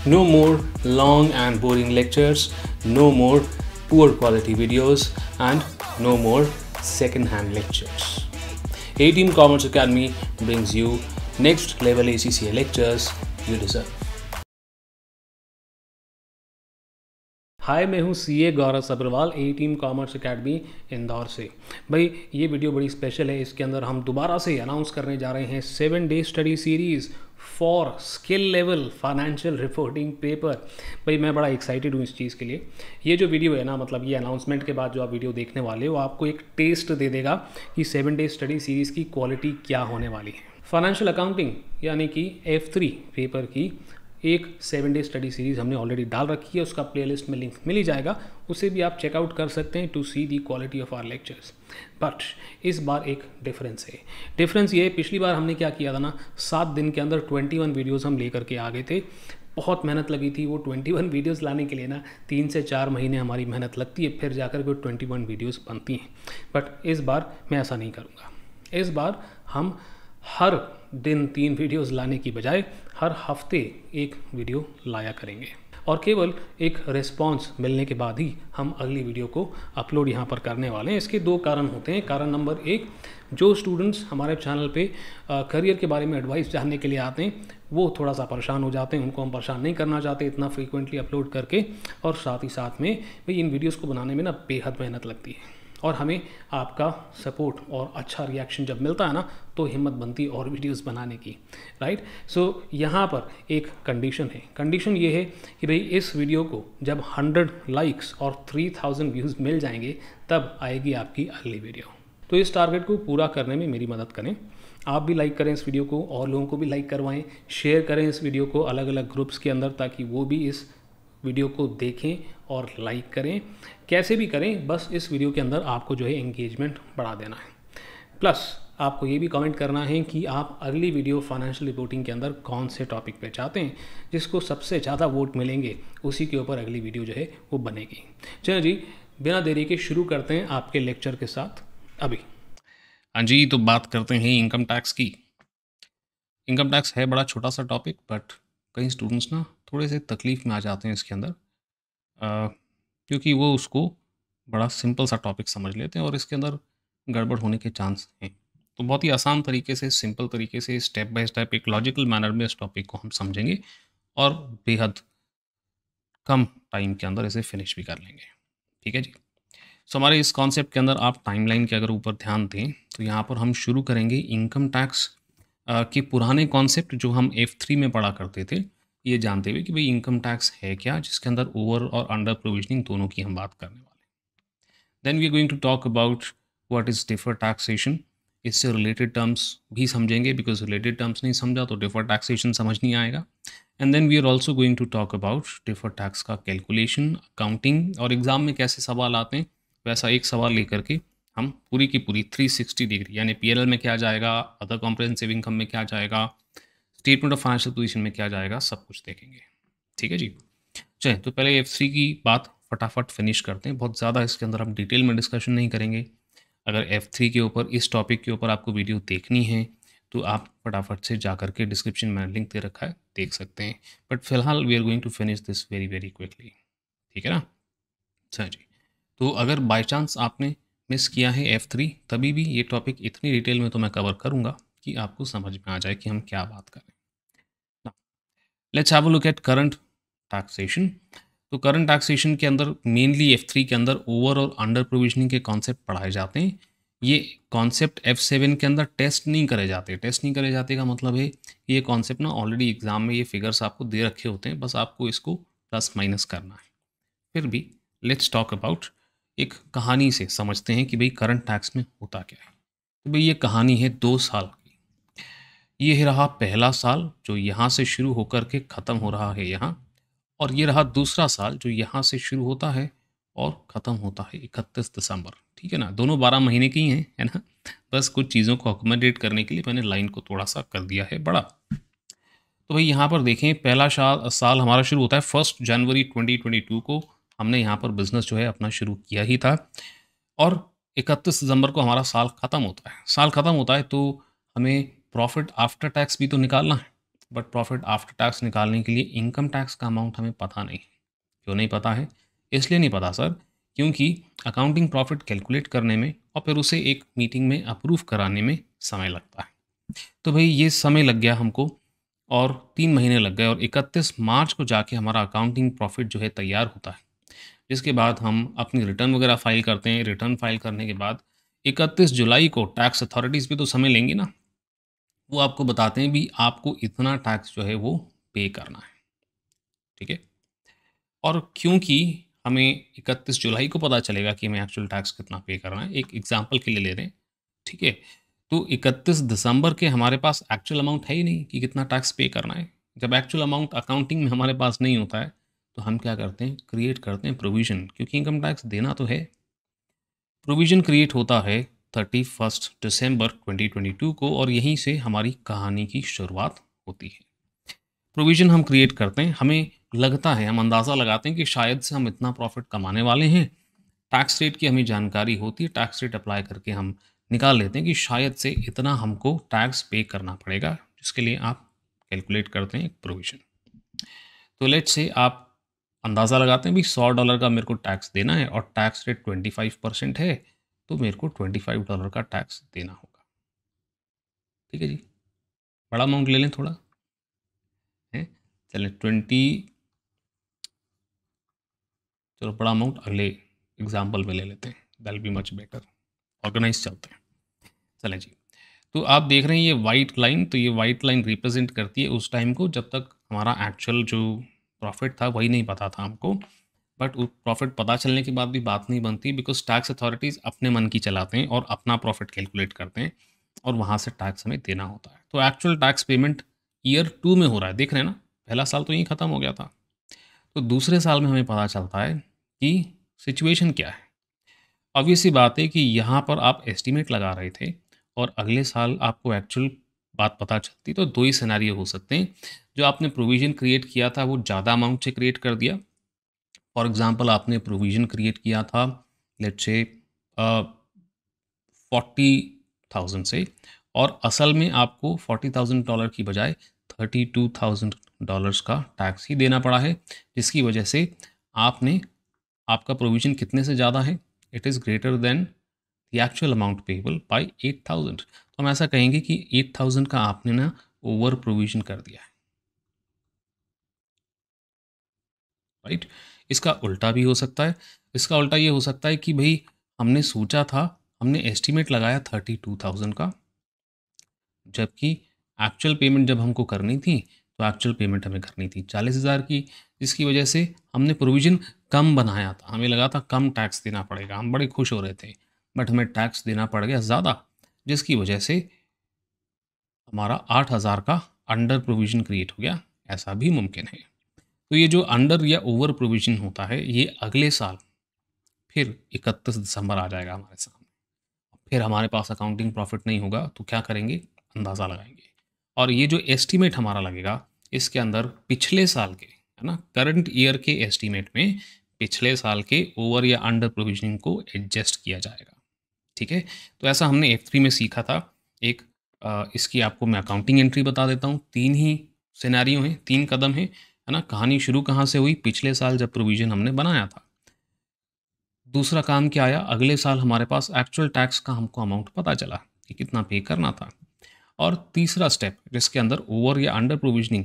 No more long and boring lectures, no more poor quality videos, and no more second-hand lectures. A-Team Commerce Academy brings you next level ACCA lectures you deserve. हाय, मैं हूँ CA Gaurav Sabharwal, A-Team commerce academy Indore से। भाई ये video बड़ी special है। इसके अंदर हम दोबारा से अनाउंस करने जा रहे हैं 7-डे study series for skill level financial reporting paper. भाई मैं बड़ा एक्साइटेड हूँ इस चीज़ के लिए। ये जो वीडियो है ना, मतलब ये अनाउंसमेंट के बाद जो आप वीडियो देखने वाले हो, आपको एक टेस्ट दे देगा कि 7-डे स्टडी सीरीज़ की क्वालिटी क्या होने वाली है। फाइनेंशियल अकाउंटिंग यानी कि F3 पेपर की एक 7-डे स्टडी सीरीज़ हमने ऑलरेडी डाल रखी है। उसका प्लेलिस्ट में लिंक मिल ही जाएगा, उसे भी आप चेकआउट कर सकते हैं to see the quality of our lectures. But इस बार एक डिफरेंस है। डिफरेंस ये है, पिछली बार हमने क्या किया था ना, 7 दिन के अंदर 21 वीडियोज़ हम लेकर के आ गए थे। बहुत मेहनत लगी थी वो 21 वीडियोज़ लाने के लिए ना। 3 से 4 महीने हमारी मेहनत लगती है, फिर जाकर के 21 वीडियोज़ बनती हैं। बट इस बार मैं ऐसा नहीं करूँगा। इस बार हम हर दिन 3 वीडियोज़ लाने की बजाय हर हफ्ते एक वीडियो लाया करेंगे, और केवल एक रिस्पॉन्स मिलने के बाद ही हम अगली वीडियो को अपलोड यहाँ पर करने वाले हैं। इसके 2 कारण होते हैं। कारण नंबर 1, जो स्टूडेंट्स हमारे चैनल पे करियर के बारे में एडवाइस जानने के लिए आते हैं, वो थोड़ा सा परेशान हो जाते हैं। उनको हम परेशान नहीं करना चाहते इतना फ्रीक्वेंटली अपलोड करके। और साथ ही साथ में भाई इन वीडियोज़ को बनाने में ना बेहद मेहनत लगती है, और हमें आपका सपोर्ट और अच्छा रिएक्शन जब मिलता है ना, तो हिम्मत बनती है और वीडियोस बनाने की, राइट। सो यहाँ पर एक कंडीशन है। कंडीशन ये है कि भाई इस वीडियो को जब 100 लाइक्स और 3000 व्यूज़ मिल जाएंगे, तब आएगी आपकी अगली वीडियो। तो इस टारगेट को पूरा करने में मेरी मदद करें। आप भी लाइक करें इस वीडियो को, और लोगों को भी लाइक करवाएं। शेयर करें इस वीडियो को अलग अलग ग्रुप्स के अंदर, ताकि वो भी इस वीडियो को देखें और लाइक करें। कैसे भी करें, बस इस वीडियो के अंदर आपको जो है एंगेजमेंट बढ़ा देना है। प्लस आपको ये भी कमेंट करना है कि आप अगली वीडियो फाइनेंशियल रिपोर्टिंग के अंदर कौन से टॉपिक पे चाहते हैं। जिसको सबसे ज़्यादा वोट मिलेंगे उसी के ऊपर अगली वीडियो जो है वो बनेगी। चलो जी, बिना देरी के शुरू करते हैं आपके लेक्चर के साथ अभी। हाँ जी, तो बात करते हैं इनकम टैक्स की। इनकम टैक्स है बड़ा छोटा सा टॉपिक, बट कई स्टूडेंट्स ना थोड़े से तकलीफ़ में आ जाते हैं इसके अंदर, क्योंकि वो उसको बड़ा सिंपल सा टॉपिक समझ लेते हैं और इसके अंदर गड़बड़ होने के चांस हैं। तो बहुत ही आसान तरीके से, सिंपल तरीके से, स्टेप बाय स्टेप एक लॉजिकल मैनर में इस टॉपिक को हम समझेंगे और बेहद कम टाइम के अंदर इसे फिनिश भी कर लेंगे। ठीक है जी। सो हमारे इस कॉन्सेप्ट के अंदर आप टाइमलाइन के अगर ऊपर ध्यान दें, तो यहाँ पर हम शुरू करेंगे इनकम टैक्स के पुराने कॉन्सेप्ट जो हम F3 में पढ़ा करते थे, ये जानते हुए कि भाई इनकम टैक्स है क्या, जिसके अंदर ओवर और अंडर प्रोविजनिंग दोनों की हम बात करने वाले हैं। Then we are going to talk about what is defer taxation. इससे रिलेटेड टर्म्स भी समझेंगे, बिकॉज रिलेटेड टर्म्स नहीं समझा तो डिफर टैक्सेशन समझ नहीं आएगा। And then we are also going to talk about defer tax का कैलकुलेशन, अकाउंटिंग, और एग्जाम में कैसे सवाल आते हैं वैसा एक सवाल लेकर के हम पूरी की पूरी 360 डिग्री, यानी पीएनएल में क्या जाएगा, अदर कॉम्प्रिहेंसिव इनकम में क्या जाएगा, स्टेटमेंट ऑफ फाइनेंशियल पोजीशन में क्या जाएगा, सब कुछ देखेंगे। ठीक है जी। चलिए, तो पहले F3 की बात फटाफट फिनिश करते हैं। बहुत ज़्यादा इसके अंदर हम डिटेल में डिस्कशन नहीं करेंगे। अगर F3 के ऊपर, इस टॉपिक के ऊपर आपको वीडियो देखनी है, तो आप फटाफट से जा करके डिस्क्रिप्शन में लिंक दे रखा है, देख सकते हैं। बट फिलहाल we are going to finish this very very quickly. ठीक है ना। अच्छा जी। तो अगर बाय चांस आपने मिस किया है F3, तभी भी ये टॉपिक इतनी डिटेल में तो मैं कवर करूँगा कि आपको समझ में आ जाए कि हम क्या बात करें। Let's have a look at current taxation. तो करंट टैक्सेशन के अंदर मेनली F3 के अंदर ओवर और अंडर प्रोविजनिंग के कॉन्सेप्ट पढ़ाए जाते हैं। ये कॉन्सेप्ट F7 के अंदर टेस्ट नहीं करे जाते। टेस्ट नहीं करे जाते का मतलब है ये कॉन्सेप्ट ना ऑलरेडी एग्जाम में ये फिगर्स आपको दे रखे होते हैं, बस आपको इसको प्लस माइनस करना है। फिर भी लेट्स टॉक अबाउट, एक कहानी से समझते हैं कि भाई करंट टैक्स में होता क्या है। तो भाई ये कहानी है 2 साल की। ये रहा पहला साल जो यहाँ से शुरू होकर के ख़त्म हो रहा है यहाँ, और ये रहा दूसरा साल जो यहाँ से शुरू होता है और ख़त्म होता है 31 दिसंबर। ठीक है ना, दोनों 12 महीने की हैं, है ना। बस कुछ चीज़ों को अकोमोडेट करने के लिए मैंने लाइन को थोड़ा सा कर दिया है बड़ा। तो भाई यहाँ पर देखें, पहला साल हमारा शुरू होता है 1 जनवरी 2022 को। हमने यहाँ पर बिज़नेस जो है अपना शुरू किया ही था, और 31 दिसंबर को हमारा साल ख़त्म होता है। साल ख़त्म होता है तो हमें प्रॉफिट आफ्टर टैक्स भी तो निकालना है। बट प्रॉफिट आफ्टर टैक्स निकालने के लिए इनकम टैक्स का अमाउंट हमें पता नहीं। क्यों नहीं पता है? इसलिए नहीं पता सर, क्योंकि अकाउंटिंग प्रॉफिट कैलकुलेट करने में और फिर उसे एक मीटिंग में अप्रूव कराने में समय लगता है। तो भाई ये समय लग गया हमको और 3 महीने लग गए और 31 मार्च को जाके हमारा अकाउंटिंग प्रॉफिट जो है तैयार होता है। जिसके बाद हम अपनी रिटर्न वगैरह फाइल करते हैं। रिटर्न फाइल करने के बाद 31 जुलाई को टैक्स अथॉरिटीज़ भी तो समय लेंगी ना, वो आपको बताते हैं भी आपको इतना टैक्स जो है वो पे करना है। ठीक है, और क्योंकि हमें 31 जुलाई को पता चलेगा कि हमें एक्चुअल टैक्स कितना पे करना है, एक एग्जांपल के लिए ले रहे हैं। ठीक है, तो 31 दिसंबर के हमारे पास एक्चुअल अमाउंट है ही नहीं कि कितना टैक्स पे करना है। जब एक्चुअल अमाउंट अकाउंटिंग में हमारे पास नहीं होता है तो हम क्या करते हैं, क्रिएट करते हैं प्रोविज़न, क्योंकि इनकम टैक्स देना तो है। प्रोविज़न क्रिएट होता है 31 दिसंबर 2022 को और यहीं से हमारी कहानी की शुरुआत होती है। प्रोविज़न हम क्रिएट करते हैं, हमें लगता है, हम अंदाज़ा लगाते हैं कि शायद से हम इतना प्रॉफिट कमाने वाले हैं। टैक्स रेट की हमें जानकारी होती है, टैक्स रेट अप्लाई करके हम निकाल लेते हैं कि शायद से इतना हमको टैक्स पे करना पड़ेगा, जिसके लिए आप कैलकुलेट करते हैं एक प्रोविज़न। तो लेट्स से आप अंदाज़ा लगाते हैं भी $100 का मेरे को टैक्स देना है और टैक्स रेट 25% है, तो मेरे को $25 का टैक्स देना होगा। ठीक है जी, बड़ा अमाउंट ले लें थोड़ा है, चलें 20, चलो बड़ा अमाउंट अगले एग्जाम्पल में ले लेते हैं, that be much better, organize चलते हैं। चलें जी, तो आप देख रहे हैं ये वाइट लाइन, तो ये वाइट लाइन रिप्रेजेंट करती है उस टाइम को जब तक हमारा एक्चुअल जो प्रॉफिट था वही नहीं पता था हमको। बट प्रॉफिट पता चलने के बाद भी बात नहीं बनती, बिकॉज टैक्स अथॉरिटीज़ अपने मन की चलाते हैं और अपना प्रॉफिट कैलकुलेट करते हैं और वहाँ से टैक्स हमें देना होता है। तो एक्चुअल टैक्स पेमेंट ईयर 2 में हो रहा है, देख रहे हैं ना, पहला साल तो यहीं ख़त्म हो गया था। तो दूसरे साल में हमें पता चलता है कि सिचुएशन क्या है। ऑब्वियस सी बात है कि यहाँ पर आप एस्टिमेट लगा रहे थे और अगले साल आपको एक्चुअल बात पता चलती, तो 2 ही सिनेरियो हो सकते हैं। जो आपने प्रोविज़न क्रिएट किया था वो ज़्यादा अमाउंट से क्रिएट कर दिया। फॉर एग्ज़ाम्पल आपने प्रोविज़न क्रिएट किया था लेट्स से 40,000 से, और असल में आपको $40,000 की बजाय $32,000 का टैक्स ही देना पड़ा है, जिसकी वजह से आपने, आपका प्रोविज़न कितने से ज़्यादा है, it is greater than the actual amount payable by 8,000। तो हम ऐसा कहेंगे कि 8,000 का आपने ना ओवर प्रोविज़न कर दिया है, राइट। इसका उल्टा भी हो सकता है। इसका उल्टा ये हो सकता है कि भाई हमने सोचा था, हमने एस्टिमेट लगाया 32,000 का, जबकि एक्चुअल पेमेंट जब हमको करनी थी तो एक्चुअल पेमेंट हमें करनी थी 40,000 की, जिसकी वजह से हमने प्रोविज़न कम बनाया था। हमें लगा था कम टैक्स देना पड़ेगा, हम बड़े खुश हो रहे थे, बट हमें टैक्स देना पड़ गया ज़्यादा, जिसकी वजह से हमारा 8,000 का अंडर प्रोविज़न क्रिएट हो गया। ऐसा भी मुमकिन है। तो ये जो अंडर या ओवर प्रोविज़न होता है, ये अगले साल फिर 31 दिसंबर आ जाएगा हमारे सामने। फिर हमारे पास अकाउंटिंग प्रॉफिट नहीं होगा, तो क्या करेंगे, अंदाज़ा लगाएंगे। और ये जो एस्टीमेट हमारा लगेगा, इसके अंदर पिछले साल के, है ना, करंट ईयर के एस्टीमेट में पिछले साल के ओवर या अंडर प्रोविजनिंग को एडजस्ट किया जाएगा। ठीक है, तो ऐसा हमने F3 में सीखा था। एक इसकी आपको मैं अकाउंटिंग एंट्री बता देता हूँ। 3 ही सिनेरियो हैं, 3 कदम हैं, है ना। कहानी शुरू कहाँ से हुई, पिछले साल जब प्रोविज़न हमने बनाया था। दूसरा काम क्या आया, अगले साल हमारे पास एक्चुअल टैक्स का हमको अमाउंट पता चला कि कितना पे करना था। और तीसरा स्टेप जिसके अंदर ओवर या अंडर प्रोविजनिंग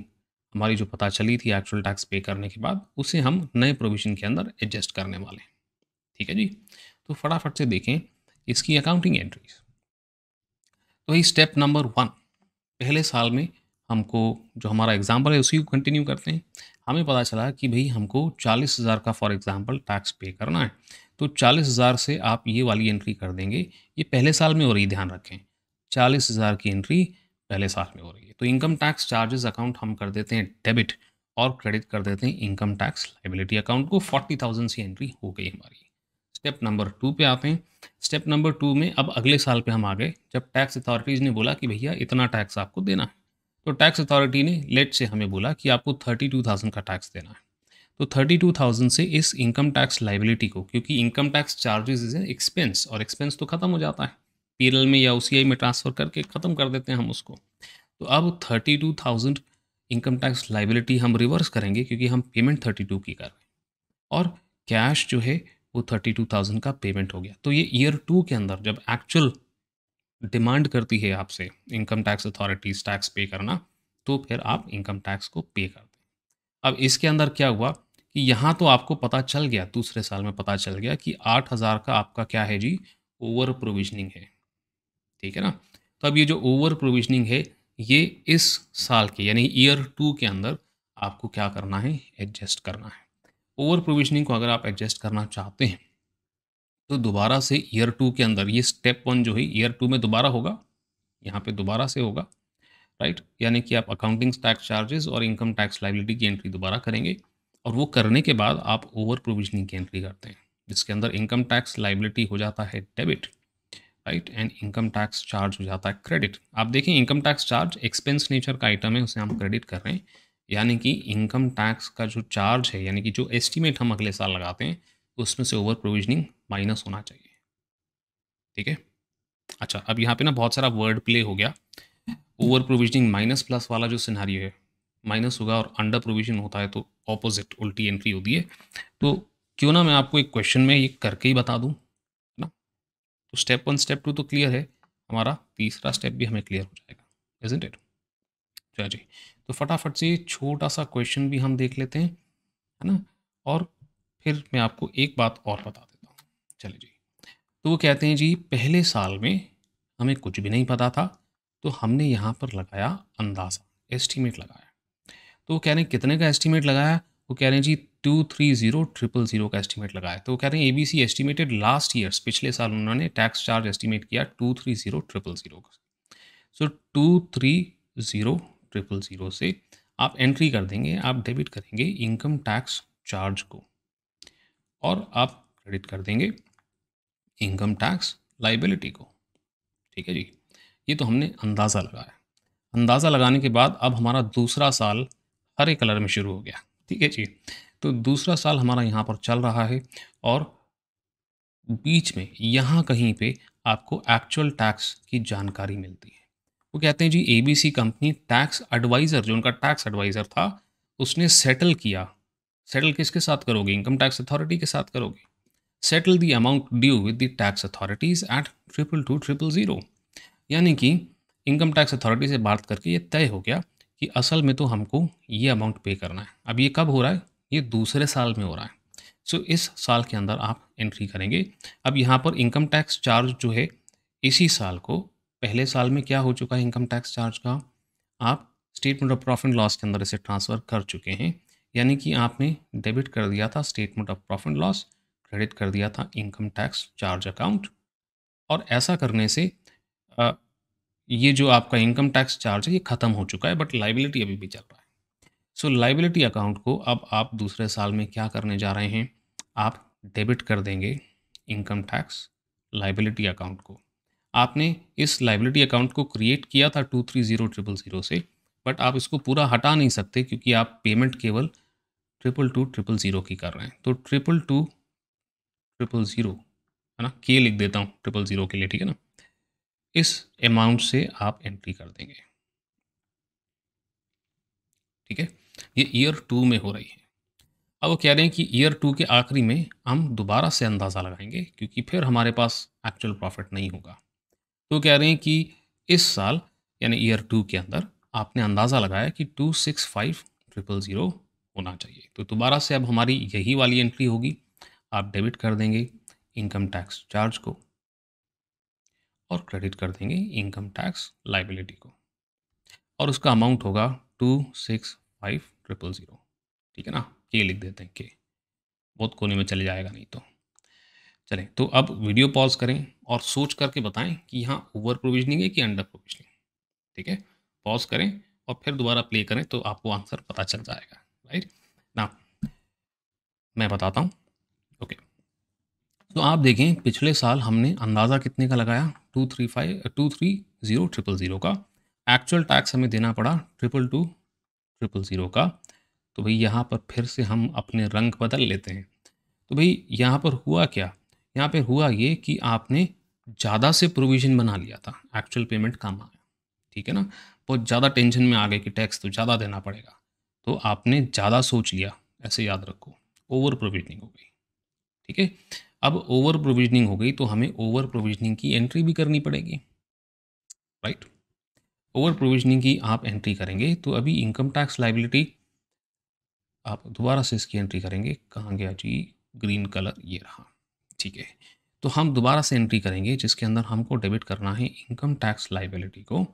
हमारी जो पता चली थी एक्चुअल टैक्स पे करने के बाद, उसे हम नए प्रोविजन के अंदर एडजस्ट करने वाले हैं। ठीक है जी, तो फटाफट से देखें इसकी अकाउंटिंग एंट्रीज। तो ये स्टेप नंबर 1, पहले साल में हमको जो हमारा एग्जाम्पल है उसी को कंटिन्यू करते हैं। हमें पता चला कि भाई हमको 40,000 का फॉर एग्जाम्पल टैक्स पे करना है, तो 40,000 से आप ये वाली एंट्री कर देंगे। ये पहले साल में हो रही, ध्यान रखें, 40,000 की एंट्री पहले साल में हो रही है। तो इनकम टैक्स चार्जेस अकाउंट हम कर देते हैं डेबिट और क्रेडिट कर देते हैं इनकम टैक्स लाइबिलिटी अकाउंट को। 40,000 से एंट्री हो गई हमारी। स्टेप नंबर 2 पे आते हैं। स्टेप नंबर 2 में अब अगले साल पे हम आ गए, जब टैक्स अथॉरिटीज़ ने बोला कि भैया इतना टैक्स आपको देना है। तो टैक्स अथॉरिटी ने लेट से हमें बोला कि आपको 32,000 का टैक्स देना है। तो 32,000 से इस इनकम टैक्स लाइबिलिटी को, क्योंकि income tax charges is expense और एक्सपेंस तो खत्म हो जाता है, पीएल में या ओसीआई में ट्रांसफ़र करके ख़त्म कर देते हैं हम उसको। तो अब 32,000 इनकम टैक्स लाइबिलिटी हम रिवर्स करेंगे क्योंकि हम पेमेंट 32 की कर रहे हैं, और कैश जो है वो 32,000 का पेमेंट हो गया। तो ये ईयर 2 के अंदर जब एक्चुअल डिमांड करती है आपसे income tax authorities tax pay करना, तो फिर आप इनकम टैक्स को पे कर दें। अब इसके अंदर क्या हुआ कि यहाँ तो आपको पता चल गया, दूसरे साल में पता चल गया कि 8,000 का आपका क्या है जी, ओवर प्रोविजनिंग है, ठीक है ना। तो अब ये जो ओवर प्रोविजनिंग है, ये इस साल के यानी ईयर 2 के अंदर आपको क्या करना है, एडजस्ट करना है। ओवर प्रोविजनिंग को अगर आप एडजस्ट करना चाहते हैं तो दोबारा से ईयर 2 के अंदर ये स्टेप 1 जो है ईयर 2 में दोबारा होगा, यहाँ पे दोबारा से होगा, राइट। यानी कि आप अकाउंटिंग टैक्स चार्जेस और इनकम टैक्स लाइबिलिटी की एंट्री दोबारा करेंगे, और वो करने के बाद आप ओवर प्रोविजनिंग की एंट्री करते हैं, जिसके अंदर इनकम टैक्स लाइबिलिटी हो जाता है debit, right, and income tax charge हो जाता है क्रेडिट। आप देखें income tax charge expense nature का आइटम है, उसे हम क्रेडिट कर रहे हैं, यानी कि इनकम टैक्स का जो चार्ज है, यानी कि जो एस्टिमेट हम अगले साल लगाते हैं, उसमें से ओवर प्रोविजनिंग माइनस होना चाहिए, ठीक है। अच्छा, अब यहाँ पे ना बहुत सारा वर्ड प्ले हो गया। ओवर प्रोविजनिंग माइनस प्लस वाला जो सिनारियो है, माइनस होगा, और अंडर प्रोविजन होता है तो ऑपोजिट उल्टी एंट्री होती है। तो क्यों ना मैं आपको एक क्वेश्चन में ये करके ही बता दूं, है ना। तो स्टेप 1 स्टेप 2 तो क्लियर है, हमारा तीसरा स्टेप भी हमें क्लियर हो जाएगा, इजंट इट। चलिए जी, तो फटाफट से छोटा सा क्वेश्चन भी हम देख लेते हैं, है ना, और फिर मैं आपको एक बात और बता देता हूँ। चलिए जी, तो वो कहते हैं जी पहले साल में हमें कुछ भी नहीं पता था, तो हमने यहाँ पर लगाया अंदाज़ा, एस्टीमेट लगाया। तो वो कह रहे हैं कितने का एस्टीमेट लगाया, वो कह रहे हैं जी 230,000 का एस्टीमेट लगाया। तो वो कह रहे हैं एबीसी एस्टीमेटेड लास्ट ईयर्स, पिछले साल उन्होंने टैक्स चार्ज एस्टीमेट किया 230,000 का। सो 230,000 से आप एंट्री कर देंगे, आप डेबिट करेंगे इनकम टैक्स चार्ज को, और आप क्रेडिट कर देंगे इनकम टैक्स लाइबिलिटी को, ठीक है जी। ये तो हमने अंदाज़ा लगाया। अंदाज़ा लगाने के बाद अब हमारा दूसरा साल हरे कलर में शुरू हो गया, ठीक है जी। तो दूसरा साल हमारा यहाँ पर चल रहा है, और बीच में यहाँ कहीं पे आपको एक्चुअल टैक्स की जानकारी मिलती है। वो कहते हैं जी एबीसी कंपनी टैक्स एडवाइज़र, जो उनका टैक्स एडवाइज़र था, उसने सेटल किया। सेटल किसके साथ करोगे, इनकम टैक्स अथॉरिटी के साथ करोगे। Settle the amount due with the tax authorities at 222,000, यानी कि इनकम टैक्स अथॉरिटी से बात करके ये तय हो गया कि असल में तो हमको ये अमाउंट पे करना है। अब ये कब हो रहा है, ये दूसरे साल में हो रहा है। सो इस साल के अंदर आप एंट्री करेंगे। अब यहाँ पर इनकम टैक्स चार्ज जो है इसी साल को, पहले साल में क्या हो चुका है इनकम टैक्स चार्ज का, आप statement of profit and loss के अंदर इसे ट्रांसफ़र कर चुके हैं, यानी कि आपने डेबिट कर दिया था statement of profit and loss, credit कर दिया था इनकम टैक्स चार्ज अकाउंट। और ऐसा करने से ये जो आपका इनकम टैक्स चार्ज है ये ख़त्म हो चुका है, बट लाइबिलिटी अभी भी चल रहा है। सो लाइबिलिटी अकाउंट को अब आप दूसरे साल में क्या करने जा रहे हैं, आप डेबिट कर देंगे इनकम टैक्स लाइबिलिटी अकाउंट को। आपने इस लाइबिलिटी अकाउंट को क्रिएट किया था 230,000 से, बट आप इसको पूरा हटा नहीं सकते क्योंकि आप पेमेंट केवल 222,000 की कर रहे हैं। तो 222,000 है ना, के लिख देता हूँ 000 के लिए, ठीक है ना। इस अमाउंट से आप एंट्री कर देंगे, ठीक है। ये ईयर 2 में हो रही है। अब वो कह रहे हैं कि ईयर 2 के आखिरी में हम दोबारा से अंदाज़ा लगाएंगे क्योंकि फिर हमारे पास एक्चुअल प्रॉफिट नहीं होगा। तो कह रहे हैं कि इस साल यानी ईयर 2 के अंदर आपने अंदाज़ा लगाया कि 265,000 होना चाहिए। तो दोबारा से अब हमारी यही वाली एंट्री होगी, आप डेबिट कर देंगे इनकम टैक्स चार्ज को, और क्रेडिट कर देंगे इनकम टैक्स लाइबिलिटी को, और उसका अमाउंट होगा 265,000, ठीक है ना। के लिख देते हैं, के बहुत कोने में चले जाएगा नहीं तो। चलें, तो अब वीडियो पॉज करें और सोच करके बताएं कि यहाँ ओवर प्रोविजनिंग है कि अंडर प्रोविजनिंग, ठीक है। पॉज करें और फिर दोबारा प्ले करें तो आपको आंसर पता चल जाएगा, राइट ना। मैं बताता हूँ, ओके। तो आप देखें पिछले साल हमने अंदाज़ा कितने का लगाया, 230,000 का। एक्चुअल टैक्स हमें देना पड़ा 222,000 का। तो भाई यहाँ पर फिर से हम अपने रंग बदल लेते हैं। तो भाई यहाँ पर हुआ क्या, यहाँ पे हुआ ये कि आपने ज़्यादा से प्रोविज़न बना लिया था, एक्चुअल पेमेंट कम आया, ठीक है ना। बहुत ज़्यादा टेंशन में आ गए कि टैक्स तो ज़्यादा देना पड़ेगा, तो आपने ज़्यादा सोच लिया, ऐसे याद रखो, ओवर प्रोविजनिंग हो गई। ठीक है, अब ओवर प्रोविजनिंग हो गई तो हमें ओवर प्रोविजनिंग की एंट्री भी करनी पड़ेगी, राइट। ओवर प्रोविजनिंग की आप एंट्री करेंगे तो अभी इनकम टैक्स लाइबिलिटी आप दोबारा से इसकी एंट्री करेंगे, कहाँ गया जी, ग्रीन कलर, ये रहा। ठीक है, तो हम दोबारा से एंट्री करेंगे जिसके अंदर हमको डेबिट करना है इनकम टैक्स लाइबिलिटी को।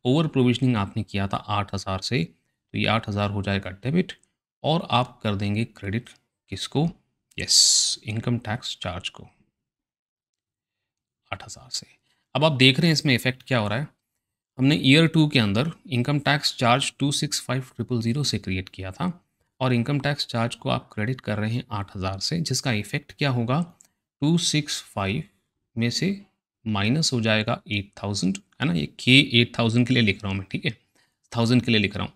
ओवर प्रोविजनिंग आपने किया था 8,000 से, तो ये 8,000 हो जाएगा डेबिट, और आप कर देंगे क्रेडिट किसको, यस, इनकम टैक्स चार्ज को 8,000 से। अब आप देख रहे हैं इसमें इफेक्ट क्या हो रहा है। हमने ईयर 2 के अंदर इनकम टैक्स चार्ज 265,000 से क्रिएट किया था, और इनकम टैक्स चार्ज को आप क्रेडिट कर रहे हैं 8,000 से, जिसका इफेक्ट क्या होगा, 265 में से माइनस हो जाएगा 8,000, है ना, ये के 8,000 के लिए लिख रहा हूँ मैं, ठीक है, 1000 के लिए लिख रहा हूँ।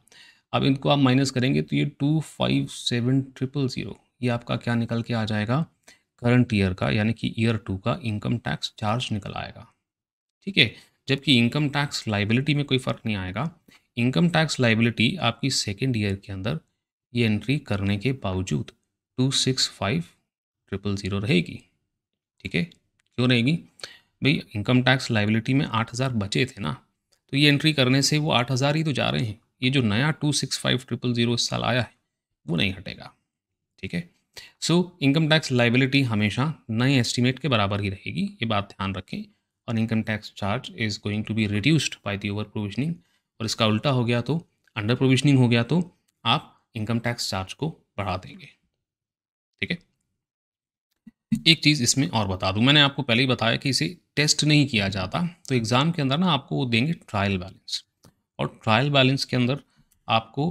अब इनको आप माइनस करेंगे तो ये 257,000 ये आपका क्या निकल के आ जाएगा, करंट ईयर का, यानी कि ईयर 2 का इनकम टैक्स चार्ज निकल आएगा। ठीक है, जबकि इनकम टैक्स लाइबिलिटी में कोई फ़र्क नहीं आएगा। इनकम टैक्स लाइबिलिटी आपकी सेकेंड ईयर के अंदर ये एंट्री करने के बावजूद 265,000 रहेगी। ठीक है, क्यों रहेगी भाई, इनकम टैक्स लाइबिलिटी में 8,000 बचे थे ना, तो ये एंट्री करने से वो 8,000 ही तो जा रहे हैं। ये जो नया 265,000 इस साल आया है वो नहीं हटेगा। ठीक है, सो इनकम टैक्स लाइबिलिटी हमेशा नए एस्टिमेट के बराबर ही रहेगी, ये बात ध्यान रखें। और income tax charge is going to be reduced by the over provisioning, और इसका उल्टा हो गया तो अंडर प्रोविजनिंग हो गया तो आप इनकम टैक्स चार्ज को बढ़ा देंगे। ठीक है, एक चीज़ इसमें और बता दूं, मैंने आपको पहले ही बताया कि इसे टेस्ट नहीं किया जाता, तो एग्ज़ाम के अंदर ना आपको वो देंगे ट्रायल बैलेंस, और ट्रायल बैलेंस के अंदर आपको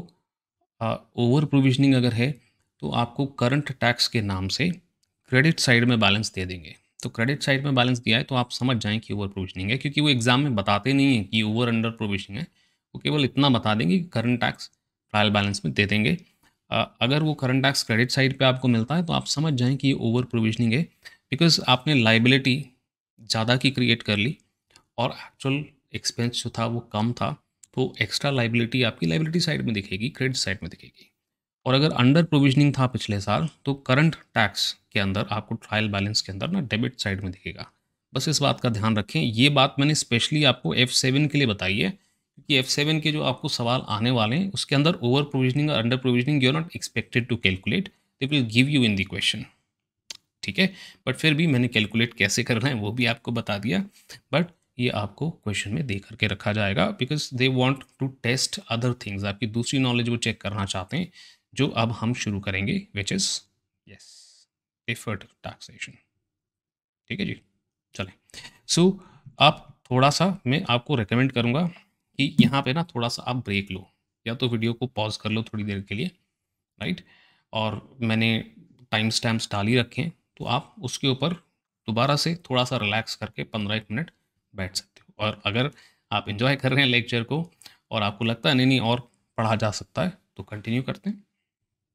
ओवर प्रोविजनिंग अगर है तो आपको करंट टैक्स के नाम से क्रेडिट साइड में बैलेंस दे देंगे। तो क्रेडिट साइड में बैलेंस दिया है तो आप समझ जाएं कि ओवर प्रोविजनिंग है, क्योंकि वो एग्जाम में बताते नहीं हैं कि ओवर अंडर प्रोविजनिंग है, वो केवल इतना बता देंगे कि करंट टैक्स ट्रायल बैलेंस में दे देंगे। अगर वो करंट टैक्स क्रेडिट साइड पे आपको मिलता है तो आप समझ जाएं कि ये ओवर प्रोविजनिंग है, बिकॉज आपने लाइबिलिटी ज़्यादा की क्रिएट कर ली और एक्चुअल एक्सपेंस जो था वो कम था, तो एक्स्ट्रा लाइबिलिटी आपकी लाइबिलिटी साइड में दिखेगी, क्रेडिट साइड में दिखेगी। और अगर अंडर प्रोविजनिंग था पिछले साल तो करंट टैक्स के अंदर आपको ट्रायल बैलेंस के अंदर ना डेबिट साइड में दिखेगा। बस इस बात का ध्यान रखें, ये बात मैंने स्पेशली आपको F7 के लिए बताई है, क्योंकि F7 के जो आपको सवाल आने वाले हैं उसके अंदर ओवर प्रोविजनिंग और under provisioning you are not expected to calculate, they will give you in the question. ठीक है, बट फिर भी मैंने कैलकुलेट कैसे करना है वो भी आपको बता दिया, बट ये आपको क्वेश्चन में दे करके रखा जाएगा, because they want to test other things, आपकी दूसरी नॉलेज वो चेक करना चाहते हैं, जो अब हम शुरू करेंगे, which is yes deferred taxation. ठीक है जी, चलें। सो आप थोड़ा सा, मैं आपको रिकमेंड करूँगा कि यहाँ पे ना थोड़ा सा आप ब्रेक लो, या तो वीडियो को पॉज कर लो थोड़ी देर के लिए, राइट, और मैंने टाइम स्टैम्प्स डाल ही रखे हैं, तो आप उसके ऊपर दोबारा से थोड़ा सा रिलैक्स करके 15-1 मिनट बैठ सकते हो। और अगर आप इन्जॉय कर रहे हैं लेक्चर को और आपको लगता है नहीं नहीं और पढ़ा जा सकता है तो कंटिन्यू करते हैं।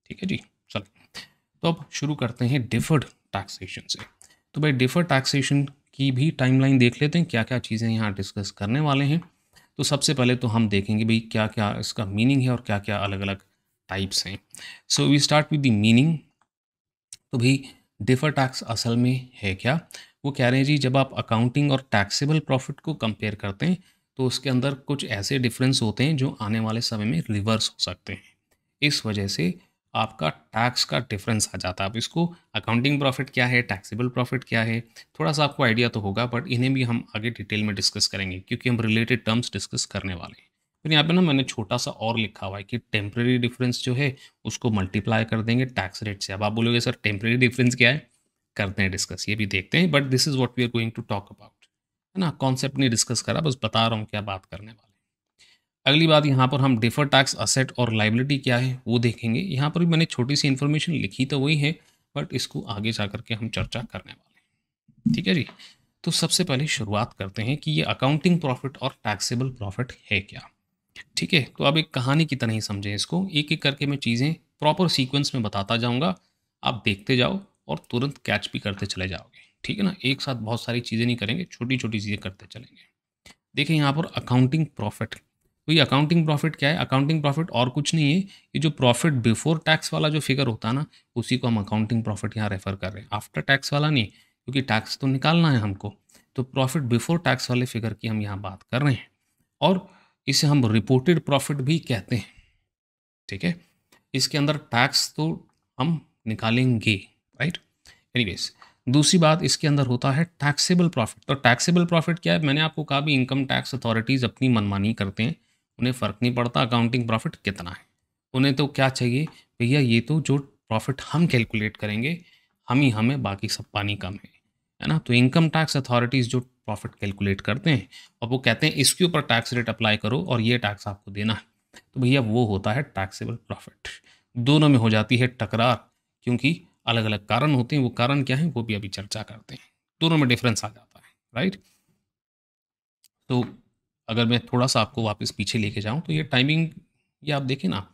ठीक है जी, चलिए तो अब शुरू करते हैं डिफर्ड टैक्सेशन से। तो भाई डिफर्ड टैक्सेशन की भी टाइमलाइन देख लेते हैं, क्या क्या चीज़ें यहाँ डिस्कस करने वाले हैं। तो सबसे पहले तो हम देखेंगे भाई क्या क्या इसका मीनिंग है और क्या क्या अलग अलग टाइप्स हैं। So we start with the meaning. तो भाई डिफर टैक्स असल में है क्या, वो कह रहे हैं जी जब आप अकाउंटिंग और टैक्सेबल प्रॉफिट को कंपेयर करते हैं तो उसके अंदर कुछ ऐसे डिफरेंस होते हैं जो आने वाले समय में रिवर्स हो सकते हैं, इस वजह से आपका टैक्स का डिफरेंस आ जाता है। अब इसको अकाउंटिंग प्रॉफिट क्या है, टैक्सेबल प्रॉफिट क्या है, थोड़ा सा आपको आइडिया तो होगा, बट इन्हें भी हम आगे डिटेल में डिस्कस करेंगे क्योंकि हम रिलेटेड टर्म्स डिस्कस करने वाले हैं। फिर यहाँ पे ना मैंने छोटा सा और लिखा हुआ है कि टेम्परेरी डिफरेंस जो है उसको मल्टीप्लाई कर देंगे टैक्स रेट से। अब आप बोलोगे सर टेम्परेरी डिफरेंस क्या है, करते हैं डिस्कस, ये भी देखते हैं, but this is what we are going to talk about, है ना, कॉन्सेप्ट नहीं डिस्कस करा, बस बता रहा हूँ क्या बात करने वाले। अगली बात यहाँ पर हम डिफर टैक्स असेट और लाइबिलिटी क्या है वो देखेंगे। यहाँ पर भी मैंने छोटी सी इन्फॉर्मेशन लिखी तो वही है, बट इसको आगे जा करके हम चर्चा करने वाले हैं। ठीक है जी, तो सबसे पहले शुरुआत करते हैं कि ये अकाउंटिंग प्रॉफिट और टैक्सेबल प्रॉफिट है क्या। ठीक है, तो अब एक कहानी की तरह ही समझें इसको, एक एक करके मैं चीज़ें प्रॉपर सीक्वेंस में बताता जाऊँगा, आप देखते जाओ और तुरंत कैच भी करते चले जाओगे। ठीक है ना, एक साथ बहुत सारी चीज़ें नहीं करेंगे, छोटी छोटी चीज़ें करते चलेंगे। देखिए यहाँ पर अकाउंटिंग प्रॉफिट, तो ये अकाउंटिंग प्रॉफिट क्या है? अकाउंटिंग प्रॉफिट और कुछ नहीं है, ये जो प्रॉफिट बिफोर टैक्स वाला जो फिगर होता है ना, उसी को हम अकाउंटिंग प्रॉफिट यहाँ रेफर कर रहे हैं, आफ्टर टैक्स वाला नहीं, क्योंकि टैक्स तो निकालना है हमको। तो प्रॉफिट बिफोर टैक्स वाले फिगर की हम यहाँ बात कर रहे हैं, और इसे हम रिपोर्टेड प्रॉफिट भी कहते हैं। ठीक है, इसके अंदर टैक्स तो हम निकालेंगे, राइट। एनीवेज, दूसरी बात इसके अंदर होता है टैक्सेबल प्रॉफिट। तो टैक्सेबल प्रॉफिट क्या है? मैंने आपको कहा भी इनकम टैक्स अथॉरिटीज़ अपनी मनमानी करते हैं, उन्हें फ़र्क नहीं पड़ता अकाउंटिंग प्रॉफिट कितना है। उन्हें तो क्या चाहिए भैया, ये तो जो प्रॉफिट हम कैलकुलेट करेंगे, हम ही हमें, बाकी सब पानी कम है ना। तो इनकम टैक्स अथॉरिटीज़ जो प्रॉफिट कैलकुलेट करते हैं और वो कहते हैं इसके ऊपर टैक्स रेट अप्लाई करो और ये टैक्स आपको देना है, तो भैया वो होता है टैक्सेबल प्रॉफिट। दोनों में हो जाती है टकरार, क्योंकि अलग अलग कारण होते हैं। वो कारण क्या है वो भी अभी चर्चा करते हैं। दोनों में डिफरेंस आ जाता है, राइट। तो अगर मैं थोड़ा सा आपको वापस पीछे लेके जाऊं तो ये टाइमिंग, ये आप देखें ना,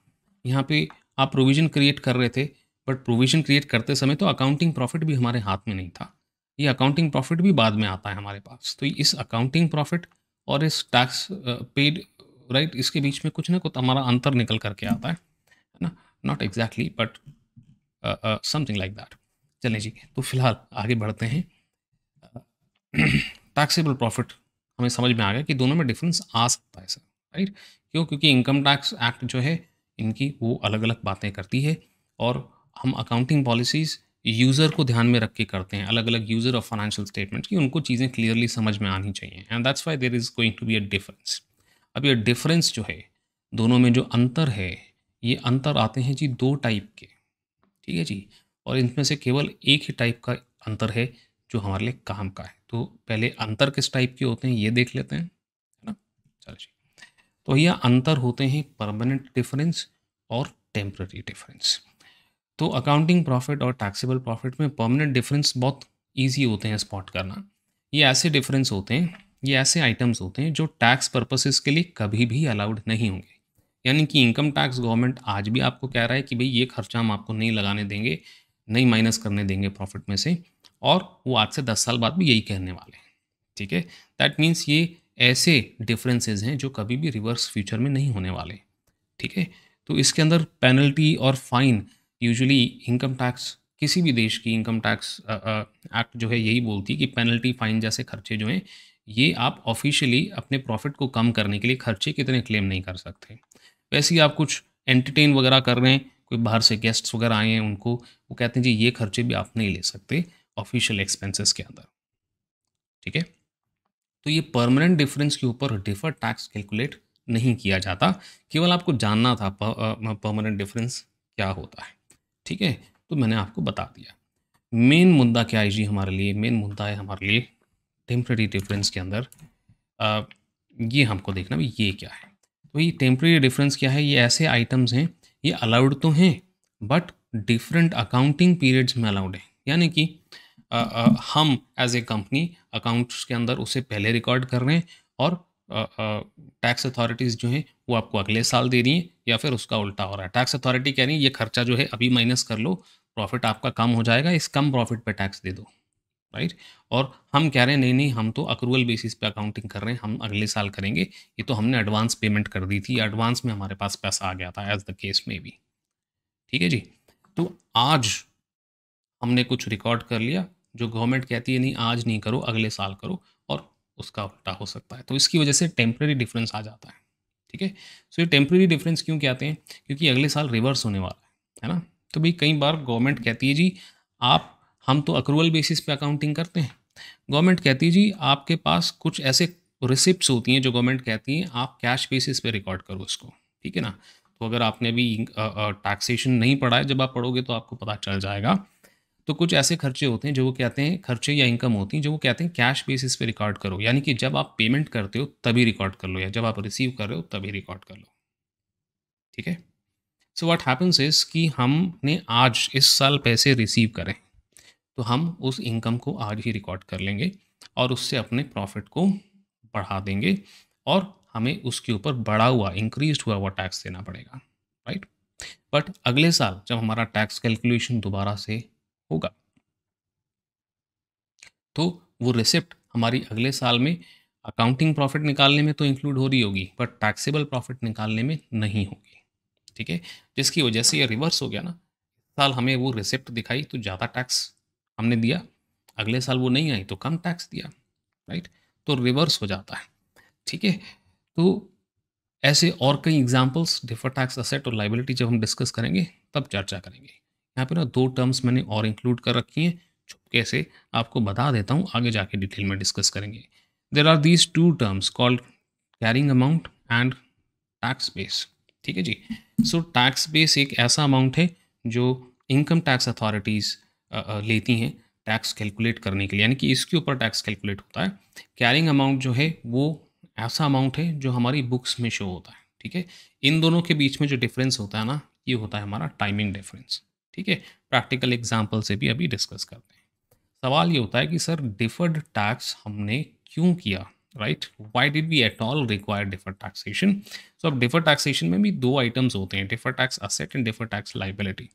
यहाँ पे आप प्रोविजन क्रिएट कर रहे थे, बट प्रोविजन क्रिएट करते समय तो अकाउंटिंग प्रॉफिट भी हमारे हाथ में नहीं था। ये अकाउंटिंग प्रॉफिट भी बाद में आता है हमारे पास। तो इस अकाउंटिंग प्रॉफिट और इस टैक्स पेड, राइट, इसके बीच में कुछ ना कुछ हमारा अंतर निकल करके आता है ना। Not exactly but something like that. चलें जी, तो फिलहाल आगे बढ़ते हैं। टैक्सेबल प्रॉफिट हमें समझ में आ गया कि दोनों में डिफरेंस आ सकता है सर, राइट। क्यों? क्योंकि इनकम टैक्स एक्ट जो है, इनकी वो अलग अलग बातें करती है, और हम अकाउंटिंग पॉलिसीज़ यूज़र को ध्यान में रख के करते हैं, अलग अलग यूज़र ऑफ फाइनेंशियल स्टेटमेंट्स की, उनको चीज़ें क्लियरली समझ में आनी चाहिए, and that's why there is going to be a difference. अब ये डिफरेंस जो है, दोनों में जो अंतर है, ये अंतर आते हैं जी दो टाइप के, ठीक है जी। और इनमें से केवल एक ही टाइप का अंतर है जो हमारे लिए काम का है। तो पहले अंतर किस टाइप के होते हैं ये देख लेते हैं, है ना। चलो जी, तो यह अंतर होते हैं परमानेंट डिफरेंस और टेम्पररी डिफरेंस। तो अकाउंटिंग प्रॉफिट और टैक्सेबल प्रॉफिट में परमानेंट डिफरेंस बहुत ईजी होते हैं स्पॉट करना। ये ऐसे डिफरेंस होते हैं, ये ऐसे आइटम्स होते हैं जो टैक्स पर्पसेस के लिए कभी भी अलाउड नहीं होंगे। यानी कि इनकम टैक्स गवर्नमेंट आज भी आपको कह रहा है कि भाई ये खर्चा हम आपको नहीं लगाने देंगे, नहीं माइनस करने देंगे प्रॉफिट में से, और वो आज से 10 साल बाद भी यही कहने वाले हैं, ठीक है। दैट मीन्स ये ऐसे डिफरेंसेस हैं जो कभी भी रिवर्स फ्यूचर में नहीं होने वाले, ठीक है। तो इसके अंदर पेनल्टी और फाइन, यूजुअली इनकम टैक्स, किसी भी देश की इनकम टैक्स एक्ट जो है यही बोलती है कि पेनल्टी फाइन जैसे खर्चे जो हैं, ये आप ऑफिशियली अपने प्रॉफिट को कम करने के लिए खर्चे कितने क्लेम नहीं कर सकते। वैसे ही आप कुछ एंटरटेन वगैरह कर रहे हैं, कोई बाहर से गेस्ट्स वगैरह आए हैं, उनको वो कहते हैं जी ये खर्चे भी आप नहीं ले सकते ऑफिशियल एक्सपेंसेस के अंदर, ठीक है। तो ये परमानेंट डिफरेंस के ऊपर डिफर्ड टैक्स कैलकुलेट नहीं किया जाता। केवल आपको जानना था परमानेंट डिफरेंस क्या होता है, ठीक है। तो मैंने आपको बता दिया। मेन मुद्दा क्या है जी हमारे लिए? मेन मुद्दा है हमारे लिए टेम्पररी डिफरेंस के अंदर अ, ये हमको देखना भी ये क्या है। तो ये टेम्पररी डिफरेंस क्या है? ये ऐसे आइटम्स हैं, ये अलाउड तो हैं, बट डिफरेंट अकाउंटिंग पीरियड्स में अलाउड है। यानी कि हम एज ए कंपनी अकाउंट्स के अंदर उसे पहले रिकॉर्ड कर रहे हैं, और टैक्स अथॉरिटीज़ जो हैं वो आपको अगले साल दे रही हैं, या फिर उसका उल्टा हो रहा है। टैक्स अथॉरिटी कह रही है ये खर्चा जो है अभी माइनस कर लो, प्रॉफिट आपका कम हो जाएगा, इस कम प्रॉफिट पे टैक्स दे दो, राइट। और हम कह रहे हैं नहीं नहीं, हम तो अक्रूवल बेसिस पे अकाउंटिंग कर रहे हैं, हम अगले साल करेंगे, ये तो हमने एडवांस पेमेंट कर दी थी, एडवांस में हमारे पास पैसा आ गया था, एज द केस में भी, ठीक है जी। तो आज हमने कुछ रिकॉर्ड कर लिया, जो गवर्नमेंट कहती है नहीं आज नहीं करो, अगले साल करो, और उसका उल्टा हो सकता है। तो इसकी वजह से टेम्प्रेरी डिफरेंस आ जाता है, ठीक है। सो ये टेम्प्रेरी डिफरेंस क्यों कहते हैं? क्योंकि अगले साल रिवर्स होने वाला है ना। तो भाई कई बार गवर्नमेंट कहती है जी आप, हम तो अक्रूवल बेसिस पे अकाउंटिंग करते हैं, गवर्नमेंट कहती है जी आपके पास कुछ ऐसे रिसिप्ट्स होती हैं जो गवर्नमेंट कहती है आप कैश बेसिस पे रिकॉर्ड करो इसको, ठीक है ना। तो अगर आपने अभी टैक्सेशन नहीं पढ़ा है, जब आप पढ़ोगे तो आपको पता चल जाएगा। तो कुछ ऐसे खर्चे होते हैं जो वो कहते हैं, खर्चे या इनकम होती हैं जो वो कहते हैं कैश बेसिस पे रिकॉर्ड करो, यानी कि जब आप पेमेंट करते हो तभी रिकॉर्ड कर लो, या जब आप रिसीव कर रहे हो तभी रिकॉर्ड कर लो, ठीक है। सो व्हाट हैपेंस इज कि हमने आज इस साल पैसे रिसीव करें, तो हम उस इनकम को आज ही रिकॉर्ड कर लेंगे, और उससे अपने प्रॉफिट को बढ़ा देंगे, और हमें उसके ऊपर बढ़ा हुआ, इंक्रीज हुआ हुआ टैक्स देना पड़ेगा, राइट। बट अगले साल जब हमारा टैक्स कैलकुलेशन दोबारा से होगा, तो वो रिसिप्ट हमारी अगले साल में अकाउंटिंग प्रॉफिट निकालने में तो इंक्लूड हो रही होगी, बट टैक्सेबल प्रॉफिट निकालने में नहीं होगी। ठीक है, जिसकी वजह से ये रिवर्स हो गया ना। साल हमें वो रिसिप्ट दिखाई तो ज़्यादा टैक्स हमने दिया, अगले साल वो नहीं आई तो कम टैक्स दिया, राइट। तो रिवर्स हो जाता है। ठीक है, तो ऐसे और कई एग्जांपल्स डिफर टैक्स असेट और लाइबिलिटी जब हम डिस्कस करेंगे तब चर्चा करेंगे। यहाँ पे ना दो टर्म्स मैंने और इंक्लूड कर रखी हैं, चुपके से आपको बता देता हूँ, आगे जाके डिटेल में डिस्कस करेंगे। There are these two terms called carrying amount and tax base. ठीक है जी। सो टैक्स बेस एक ऐसा अमाउंट है जो इनकम टैक्स अथॉरिटीज़ लेती हैं टैक्स कैलकुलेट करने के लिए, यानी कि इसके ऊपर टैक्स कैलकुलेट होता है। कैरिंग अमाउंट जो है वो ऐसा अमाउंट है जो हमारी बुक्स में शो होता है। ठीक है, इन दोनों के बीच में जो डिफरेंस होता है ना, ये होता है हमारा टाइमिंग डिफरेंस। ठीक है, प्रैक्टिकल एग्जाम्पल से भी अभी डिस्कस करते हैं। सवाल ये होता है कि सर डिफर्ड टैक्स हमने क्यों किया, right? Why did we at all require deferred taxation? So अब डिफर्ड टैक्सेशन में भी दो आइटम्स होते हैं, deferred tax asset and deferred tax liability.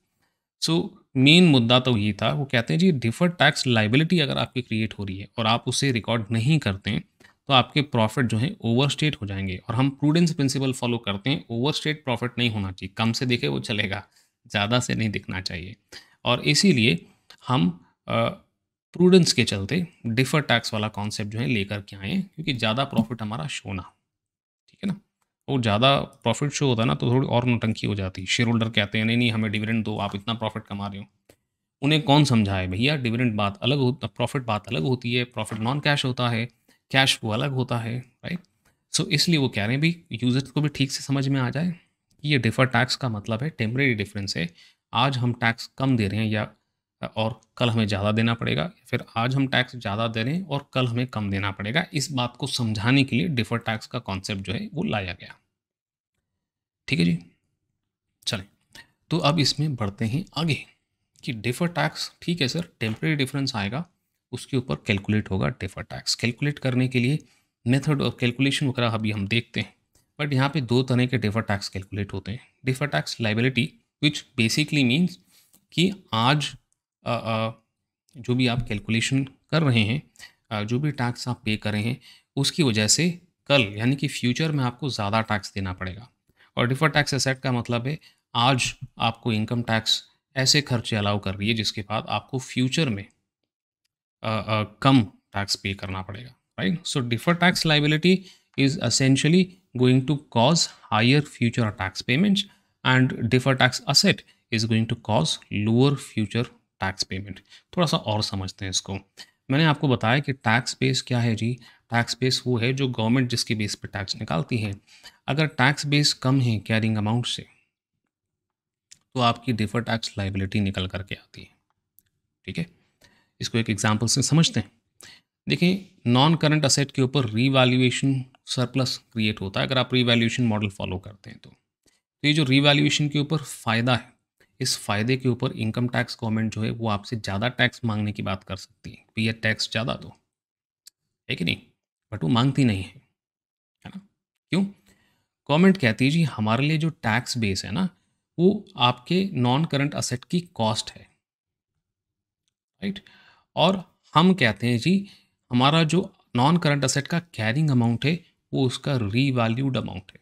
So main मुद्दा तो ये था, वो कहते हैं जी डिफर्ड टैक्स लाइबिलिटी अगर आपकी क्रिएट हो रही है और आप उसे रिकॉर्ड नहीं करते हैं तो आपके प्रॉफिट जो है ओवरस्टेट हो जाएंगे। और हम प्रूडेंस प्रिंसिपल फॉलो करते हैं, ओवरस्टेट प्रॉफिट नहीं होना चाहिए, कम से दिखे वो चलेगा, ज़्यादा से नहीं दिखना चाहिए। और इसीलिए हम प्रूडेंस के चलते डिफर्ड टैक्स वाला कॉन्सेप्ट जो है लेकर के आए हैं, क्योंकि ज़्यादा प्रॉफिट हमारा शो ना हो। ठीक है ना, और ज़्यादा प्रॉफिट शो होता है ना तो थोड़ी और नौटंकी हो जाती है। शेयर होल्डर कहते हैं नहीं नहीं हमें डिविडेंड दो, आप इतना प्रॉफिट कमा रहे हो। उन्हें कौन समझाए भैया, डिविडेंड बात अलग होता, प्रॉफिट बात अलग होती है, प्रॉफिट नॉन कैश होता है, कैश वो अलग होता है, राइट। सो इसलिए वो कह रहे हैं भी यूजर्स को भी ठीक से समझ में आ जाए कि ये डिफर टैक्स का मतलब है टेम्परेरी डिफरेंस है। आज हम टैक्स कम दे रहे हैं या और कल हमें ज़्यादा देना पड़ेगा, फिर आज हम टैक्स ज़्यादा दे रहे हैं और कल हमें कम देना पड़ेगा। इस बात को समझाने के लिए डिफर टैक्स का कॉन्सेप्ट जो है वो लाया गया। ठीक है जी, चलें तो अब इसमें बढ़ते हैं आगे कि डिफर टैक्स, ठीक है सर, टेम्परेरी डिफरेंस आएगा उसके ऊपर कैलकुलेट होगा डिफर टैक्स। कैलकुलेट करने के लिए मेथड ऑफ कैलकुलेशन वगैरह अभी हम देखते हैं, बट यहाँ पे दो तरह के डिफर टैक्स कैलकुलेट होते हैं। Differ tax liability which basically means कि आज जो भी आप कैलकुलेशन कर रहे हैं, जो भी टैक्स आप पे कर रहे हैं उसकी वजह से कल यानी कि फ्यूचर में आपको ज़्यादा टैक्स देना पड़ेगा। और डिफर टैक्स एसेट का मतलब है आज आपको इनकम टैक्स ऐसे खर्चे अलाउ कर रही है जिसके बाद आपको फ्यूचर में कम टैक्स पे करना पड़ेगा, right. So defer tax liability is essentially going to cause higher future tax payments and defer tax asset is going to cause lower future tax payment. थोड़ा सा और समझते हैं इसको। मैंने आपको बताया कि टैक्स बेस क्या है जी। टैक्स बेस वो है जो गवर्नमेंट जिसके बेस पे टैक्स निकालती है। अगर टैक्स बेस कम है कैरिंग अमाउंट से तो आपकी डिफर टैक्स लाइबिलिटी निकल करके आती है। ठीक है, इसको एक एग्जांपल से समझते हैं। देखिए, नॉन करंट असेट के ऊपर रीवैल्यूएशन सरप्लस क्रिएट होता है अगर आप रीवैल्यूएशन मॉडल फॉलो करते हैं तो ये जो रीवैल्यूएशन के ऊपर फ़ायदा है, इस फ़ायदे के ऊपर इनकम टैक्स गवर्नमेंट जो है वो आपसे ज़्यादा टैक्स मांगने की बात कर सकती है, भैया टैक्स ज़्यादा दो, है कि नहीं। बट वो मांगती नहीं है ना। क्यों? गवर्नमेंट कहती है जी हमारे लिए जो टैक्स बेस है ना वो आपके नॉन करंट असेट की कॉस्ट है, राइट। और हम कहते हैं जी हमारा जो नॉन करंट असेट का कैरिंग अमाउंट है वो उसका रीवैल्यूड अमाउंट है।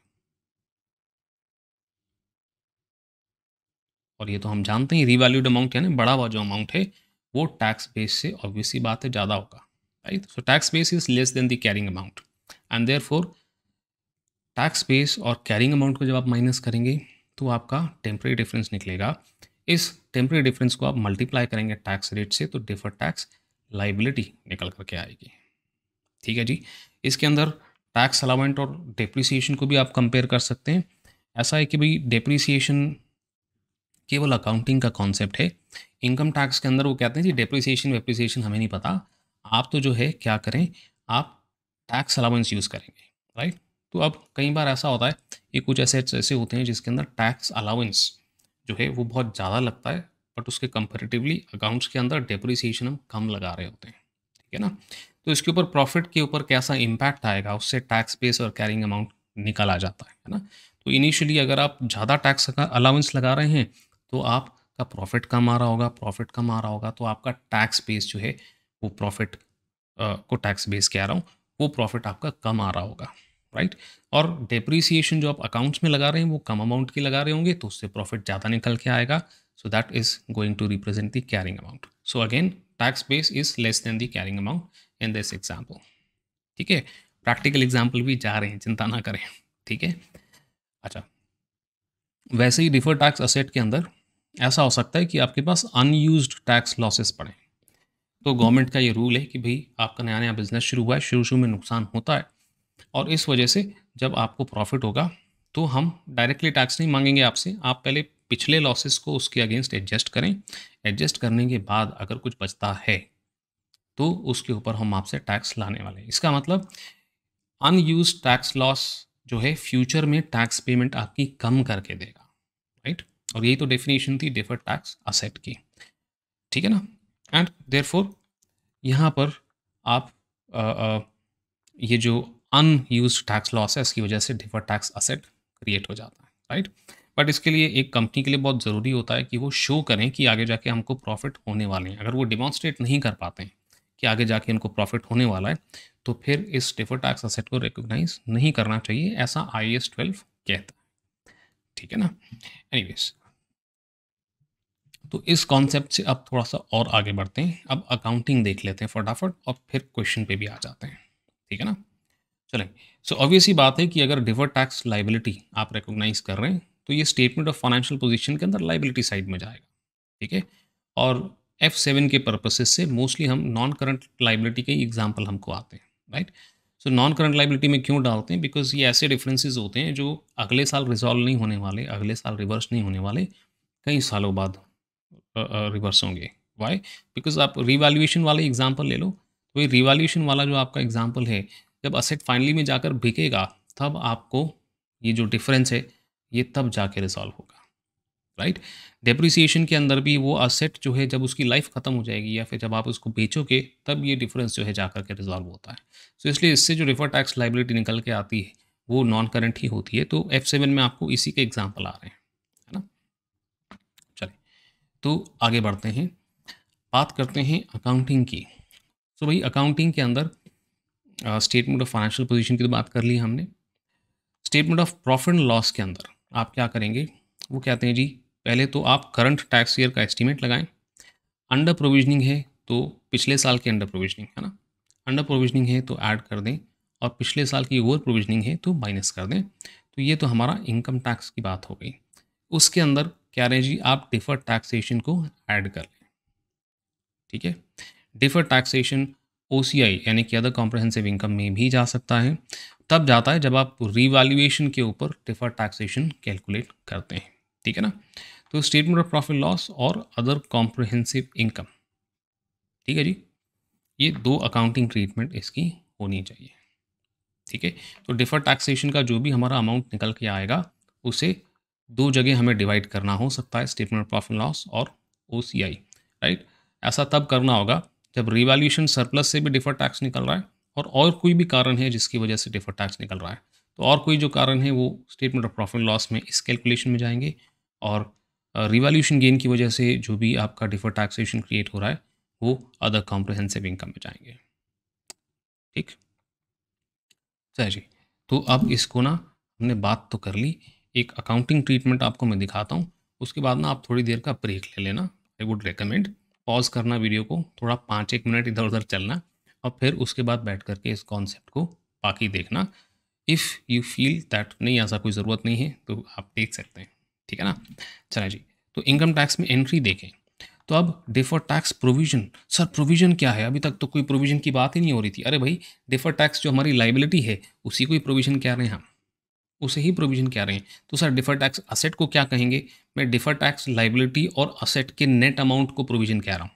और ये तो हम जानते हैं रीवैल्यूड अमाउंट यानी बड़ा हुआ जो अमाउंट है वो टैक्स बेस से ऑब्वियसली बात है ज़्यादा होगा, right. So tax base is less than the carrying amount and therefore tax base और कैरिंग अमाउंट को जब आप माइनस करेंगे तो आपका टेम्परेरी डिफरेंस निकलेगा। इस टेम्परेरी डिफरेंस को आप मल्टीप्लाई करेंगे टैक्स रेट से तो डिफर टैक्स लाइबिलिटी निकल करके आएगी। ठीक है जी, इसके अंदर टैक्स अलाउंट और डेप्रिसिएशन को भी आप कंपेयर कर सकते हैं। ऐसा है कि भाई डेप्रिसिएशन केवल अकाउंटिंग का कॉन्सेप्ट है। इनकम टैक्स के अंदर वो कहते हैं जी डेप्रिसिएशन वेप्रिसिएशन हमें नहीं पता, आप तो जो है क्या करें, आप टैक्स अलाउंस यूज़ करेंगे, राइट। तो अब कई बार ऐसा होता है कि कुछ एसेट्स ऐसे होते हैं जिसके अंदर टैक्स अलाउंस जो है वो बहुत ज़्यादा लगता है, बट उसके कंपेरेटिवली अकाउंट्स के अंदर डेप्रिसिएशन हम कम लगा रहे होते हैं। ठीक है ना, तो इसके ऊपर प्रॉफिट के ऊपर कैसा इम्पैक्ट आएगा उससे टैक्स बेस और कैरिंग अमाउंट निकला जाता है ना। तो इनिशियली अगर आप ज़्यादा टैक्स का अलाउंस लगा रहे हैं तो आपका प्रॉफिट कम आ रहा होगा, प्रॉफिट कम आ रहा होगा तो आपका टैक्स बेस जो है वो प्रॉफिट को टैक्स बेस कह रहा हूँ वो प्रॉफिट आपका कम आ रहा होगा, राइट। और डेप्रीसिएशन जो आप अकाउंट्स में लगा रहे हैं वो कम अमाउंट की लगा रहे होंगे, तो उससे प्रॉफिट ज़्यादा निकल के आएगा। So that is going to represent the carrying amount. So again tax base is less than the carrying amount in this example. ठीक है, प्रैक्टिकल एग्जाम्पल भी जा रहे हैं, चिंता ना करें। ठीक है, अच्छा, वैसे ही डिफर्ड टैक्स असेट के अंदर ऐसा हो सकता है कि आपके पास अनयूज्ड टैक्स लॉसेस पड़े। तो गवर्नमेंट का ये रूल है कि भाई आपका नया नया बिजनेस शुरू हुआ है, शुरू शुरू में नुकसान होता है, और इस वजह से जब आपको प्रॉफिट होगा तो हम डायरेक्टली टैक्स नहीं मांगेंगे आपसे, आप पहले पिछले लॉसेस को उसके अगेंस्ट एडजस्ट करें। एडजस्ट करने के बाद अगर कुछ बचता है तो उसके ऊपर हम आपसे टैक्स लाने वाले हैं। इसका मतलब अनयूज टैक्स लॉस जो है फ्यूचर में टैक्स पेमेंट आपकी कम करके देगा, राइट। और यही तो डेफिनेशन थी डिफर्ड टैक्स असेट की, ठीक है ना। एंड देयरफॉर यहाँ पर आप ये जो अनयूज टैक्स लॉस है इसकी वजह से डिफर्ड टैक्स असेट क्रिएट हो जाता है, राइट। बट इसके लिए एक कंपनी के लिए बहुत ज़रूरी होता है कि वो शो करें कि आगे जाके हमको प्रॉफिट होने वाले हैं। अगर वो डिमॉन्स्ट्रेट नहीं कर पाते हैं कि आगे जाके उनको प्रॉफिट होने वाला है, तो फिर इस डिफर्ड टैक्स असेट को रिकॉग्नाइज नहीं करना चाहिए, ऐसा IAS 12 कहता है, ठीक है ना। एनीवेज, तो इस कॉन्सेप्ट से अब थोड़ा सा और आगे बढ़ते हैं। अब अकाउंटिंग देख लेते हैं फटाफट और फिर क्वेश्चन पे भी आ जाते हैं, ठीक है ना। चलें, सो ऑब्वियस ही बात है कि अगर डिफर्ड टैक्स लाइबिलिटी आप रिकॉग्नाइज कर रहे हैं तो ये स्टेटमेंट ऑफ फाइनेंशियल पोजीशन के अंदर लाइबिलिटी साइड में जाएगा, ठीक है। और F7 के पर्पसेस से मोस्टली हम नॉन करंट लाइबिलिटी के एग्जाम्पल हमको आते हैं, right. So non current liability में क्यों डालते हैं, बिकॉज ये ऐसे डिफरेंसेस होते हैं जो अगले साल रिजॉल्व नहीं होने वाले, अगले साल रिवर्स नहीं होने वाले, कई सालों बाद रिवर्स होंगे। वाई? बिकॉज आप रिवैल्यूएशन वाले एग्जाम्पल ले लो, तो ये रिवैल्यूएशन वाला जो आपका एग्जाम्पल है, जब असेट फाइनली में जाकर बिकेगा तब आपको ये जो डिफरेंस है ये तब जाके रिजॉल्व होगा, राइट। डेप्रिसिएशन के अंदर भी वो असेट जो है जब उसकी लाइफ खत्म हो जाएगी या फिर जब आप उसको बेचोगे तब ये डिफरेंस जो है जाकर के रिजॉल्व होता है। सो इसलिए इससे जो डिफर्ड टैक्स लाइबिलिटी निकल के आती है वो नॉन करंट ही होती है। तो F7 में आपको इसी के एग्जाम्पल आ रहे हैं, है ना। चलिए, तो आगे बढ़ते हैं, बात करते हैं अकाउंटिंग की। सो भाई अकाउंटिंग के अंदर स्टेटमेंट ऑफ फाइनेंशियल पोजीशन की तो बात कर ली हमने। Statement of profit and loss के अंदर आप क्या करेंगे, वो कहते हैं जी पहले तो आप करंट टैक्स ईयर का एस्टीमेट लगाएं। अंडर प्रोविजनिंग है तो पिछले साल की अंडर प्रोविजनिंग, है ना, अंडर प्रोविजनिंग है तो ऐड कर दें, और पिछले साल की ओवर प्रोविजनिंग है तो माइनस कर दें। तो ये तो हमारा इनकम टैक्स की बात हो गई। उसके अंदर क्या रहे जी, आप डिफर्ड टैक्सेशन को ऐड कर लें, ठीक है। डिफर्ड टैक्सेशन OCI यानी कि अदर कॉम्प्रहेंसिव इनकम में भी जा सकता है, तब जाता है जब आप रिवैल्यूएशन के ऊपर डिफर्ड टैक्सेशन कैलकुलेट करते हैं, ठीक है ना। तो स्टेटमेंट ऑफ प्रॉफिट लॉस और अदर कॉम्प्रहेंसिव इनकम, ठीक है जी, ये दो अकाउंटिंग ट्रीटमेंट इसकी होनी चाहिए, ठीक है। तो डिफर्ड टैक्सेशन का जो भी हमारा अमाउंट निकल के आएगा उसे दो जगह हमें डिवाइड करना हो सकता है, स्टेटमेंट ऑफ प्रॉफिट लॉस और OCI, राइट। ऐसा तब करना होगा जब रिवैल्यूएशन सरप्लस से भी डिफर्ड टैक्स निकल रहा है और कोई भी कारण है जिसकी वजह से डिफर्ड टैक्स निकल रहा है, तो और कोई जो कारण है वो स्टेटमेंट ऑफ प्रॉफिट लॉस में इस कैलकुलेशन में जाएंगे, और रिवैल्यूएशन गेन की वजह से जो भी आपका डिफर्ड टैक्सेशन क्रिएट हो रहा है वो अदर कॉम्प्रहेंसिव इनकम में जाएंगे, ठीक। सही जी, तो अब इसको ना हमने बात तो कर ली, एक अकाउंटिंग ट्रीटमेंट आपको मैं दिखाता हूँ, उसके बाद ना आप थोड़ी देर का ब्रेक ले लेना। आई वुड रिकमेंड पॉज करना वीडियो को, थोड़ा 5-1 मिनट इधर उधर चलना, और फिर उसके बाद बैठ करके इस कॉन्सेप्ट को बाकी देखना। इफ़ यू फील दैट नहीं ऐसा कोई ज़रूरत नहीं है तो आप देख सकते हैं, ठीक है ना। चलें जी, तो इनकम टैक्स में एंट्री देखें। तो अब deferred tax provision, sir provision क्या है, अभी तक तो कोई प्रोविजन की बात ही नहीं हो रही थी। अरे भाई, डिफर्ड टैक्स जो हमारी लाइबिलिटी है उसी को ही प्रोविजन कह रहे हैं हम, उसे ही प्रोविजन कह रहे हैं। तो सर डिफर्ड टैक्स असेट को क्या कहेंगे, मैं डिफर्ड टैक्स लाइबिलिटी और असेट के नेट अमाउंट को प्रोविजन कह रहा हूँ,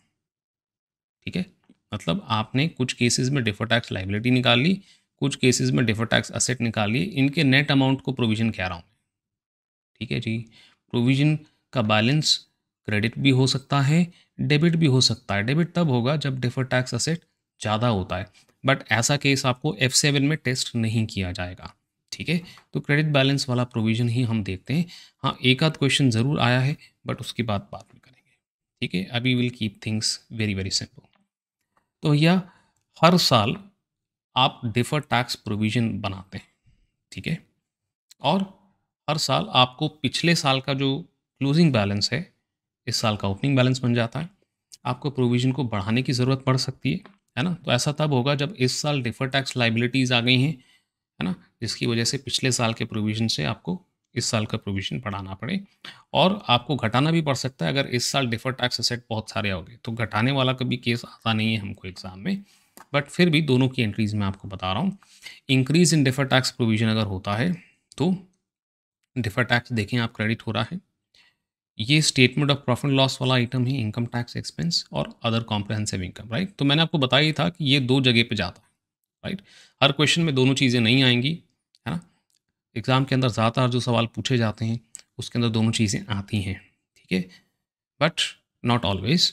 ठीक है। मतलब आपने कुछ केसेस में डिफर्ड टैक्स लाइबिलिटी निकाल ली, कुछ केसेस में डिफर्ड टैक्स असेट निकाल ली, इनके नेट अमाउंट को प्रोविजन कह रहा हूँ, ठीक है जी। प्रोविजन का बैलेंस क्रेडिट भी हो सकता है, डेबिट भी हो सकता है। डेबिट तब होगा जब डिफर्ड टैक्स असेट ज़्यादा होता है, बट ऐसा केस आपको F7 में टेस्ट नहीं किया जाएगा, ठीक है। तो क्रेडिट बैलेंस वाला प्रोविजन ही हम देखते हैं। हाँ, एक आध क्वेश्चन ज़रूर आया है बट उसकी बात बाद में करेंगे, ठीक है। अभी will keep things very very simple. तो भैया हर साल आप डिफर्ड टैक्स प्रोविजन बनाते हैं, ठीक है। और हर साल आपको पिछले साल का जो क्लोजिंग बैलेंस है, इस साल का ओपनिंग बैलेंस बन जाता है। आपको प्रोविजन को बढ़ाने की ज़रूरत पड़ सकती है ना। तो ऐसा तब होगा जब इस साल डिफर्ड टैक्स लाइबिलिटीज़ आ गई हैं, है ना, जिसकी वजह से पिछले साल के प्रोविजन से आपको इस साल का प्रोविजन बढ़ाना पड़े। और आपको घटाना भी पड़ सकता है अगर इस साल डिफर्ड टैक्स एसेट बहुत सारे हो गए, तो घटाने वाला कभी केस आता नहीं है हमको एग्जाम में। बट फिर भी दोनों की एंट्रीज मैं आपको बता रहा हूँ। Increase in deferred tax provision अगर होता है तो डिफर्ड टैक्स देखें आप क्रेडिट हो रहा है, ये स्टेटमेंट ऑफ प्रॉफिट लॉस वाला आइटम है, इनकम टैक्स एक्सपेंस और अदर कॉम्प्रहेंसिव इनकम, राइट। तो मैंने आपको बताया ही था कि ये दो जगह पे जाता है, राइट। हर क्वेश्चन में दोनों चीज़ें नहीं आएंगी, है ना। एग्जाम के अंदर ज़्यादातर जो सवाल पूछे जाते हैं उसके अंदर दोनों चीज़ें आती हैं, ठीक है, but not always.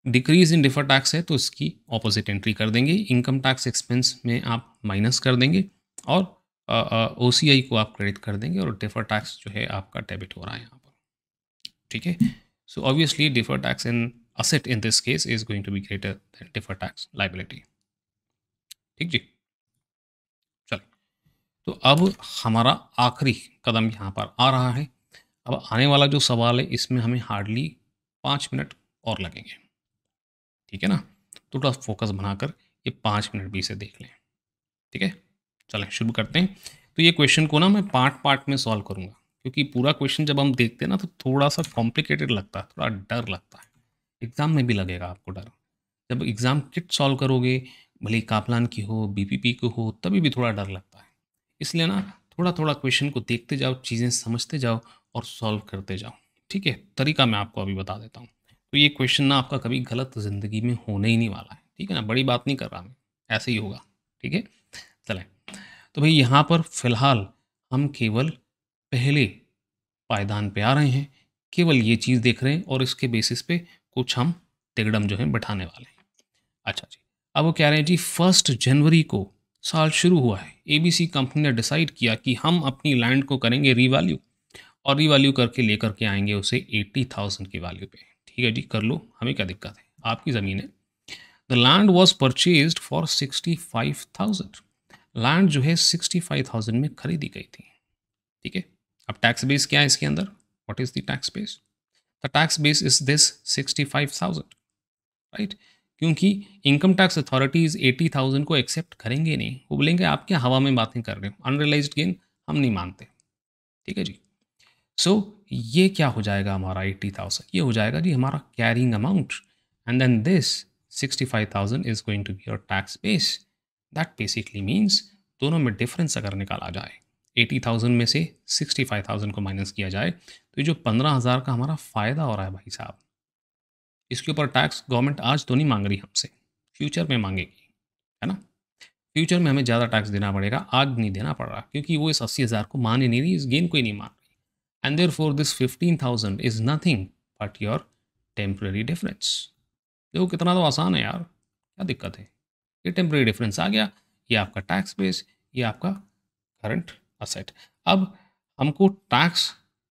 Decrease in defer tax है तो इसकी ऑपोजिट एंट्री कर देंगे, इनकम टैक्स एक्सपेंस में आप माइनस कर देंगे और OCI को आप क्रेडिट कर देंगे और डिफर टैक्स जो है आपका डेबिट हो रहा है यहाँ पर, ठीक है। So obviously defer tax in asset in this case is going to be greater than defer tax liability, ठीक जी। चलो, तो अब हमारा आखिरी कदम यहाँ पर आ रहा है। अब आने वाला जो सवाल है इसमें हमें हार्डली 5 मिनट और लगेंगे, ठीक है ना। थोड़ा फोकस बनाकर ये 5 मिनट भी इसे देख लें, ठीक है। चलें शुरू करते हैं। तो ये क्वेश्चन को ना मैं पार्ट पार्ट में सॉल्व करूँगा, क्योंकि पूरा क्वेश्चन जब हम देखते हैं ना तो थोड़ा सा कॉम्प्लिकेटेड लगता है, थोड़ा डर लगता है। एग्ज़ाम में भी लगेगा आपको डर। जब एग्ज़ाम किट सॉल्व करोगे, भले ही कापलान की हो, BPP की हो, तभी भी थोड़ा डर लगता है। इसलिए ना थोड़ा थोड़ा क्वेश्चन को देखते जाओ, चीज़ें समझते जाओ और सॉल्व करते जाओ, ठीक है। तरीका मैं आपको अभी बता देता हूँ। तो ये क्वेश्चन ना आपका कभी गलत ज़िंदगी में होने ही नहीं वाला है, ठीक है ना। बड़ी बात नहीं कर रहा मैं, ऐसे ही होगा, ठीक है। चलें, तो भाई यहाँ पर फ़िलहाल हम केवल पहले पायदान पे आ रहे हैं, केवल ये चीज़ देख रहे हैं और इसके बेसिस पे कुछ हम तिकड़म जो है बैठाने वाले हैं। अच्छा जी, अब वो कह रहे हैं जी 1 जनवरी को साल शुरू हुआ है, ABC कंपनी ने डिसाइड किया कि हम अपनी लैंड को करेंगे रीवैल्यू और रीवैल्यू करके लेकर के आएंगे उसे 80,000 की वैल्यू पे। ठीक है जी, कर लो, हमें क्या दिक्कत है, आपकी ज़मीन है। The land was purchase for 65,000। Land जो है 65,000 में खरीदी गई थी, ठीक है। अब टैक्स बेस क्या है इसके अंदर, what is the tax base? The tax base is this 65,000, right. क्योंकि इनकम टैक्स अथॉरिटीज 80,000 को एक्सेप्ट करेंगे नहीं, वो बोलेंगे आप क्या हवा में बातें कर रहे हो, अनरियलाइज्ड गेन हम नहीं मानते, ठीक है जी। सो ये क्या हो जाएगा हमारा 80,000, ये हो जाएगा जी हमारा carrying amount, and then this 65,000 is going to be your tax base. That basically means दोनों में डिफरेंस अगर निकाला जाए, 80,000 में से 65,000 को माइनस किया जाए, तो ये जो 15,000 का हमारा फ़ायदा हो रहा है भाई साहब, इसके ऊपर टैक्स गवर्नमेंट आज तो नहीं मांग रही हमसे, फ्यूचर में मांगेगी, है ना। फ्यूचर में हमें ज़्यादा टैक्स देना पड़ेगा, आज नहीं देना पड़ रहा, क्योंकि वो इस 80,000 को मान ही नहीं रही, इस गेन को ही नहीं मान रही। And therefore this 15,000 is nothing but your temporary difference. देखो कितना तो आसान है यार, क्या दिक्कत है। ये टेम्पररी डिफरेंस आ गया, ये आपका टैक्स बेस, ये आपका करंट असेट। अब हमको टैक्स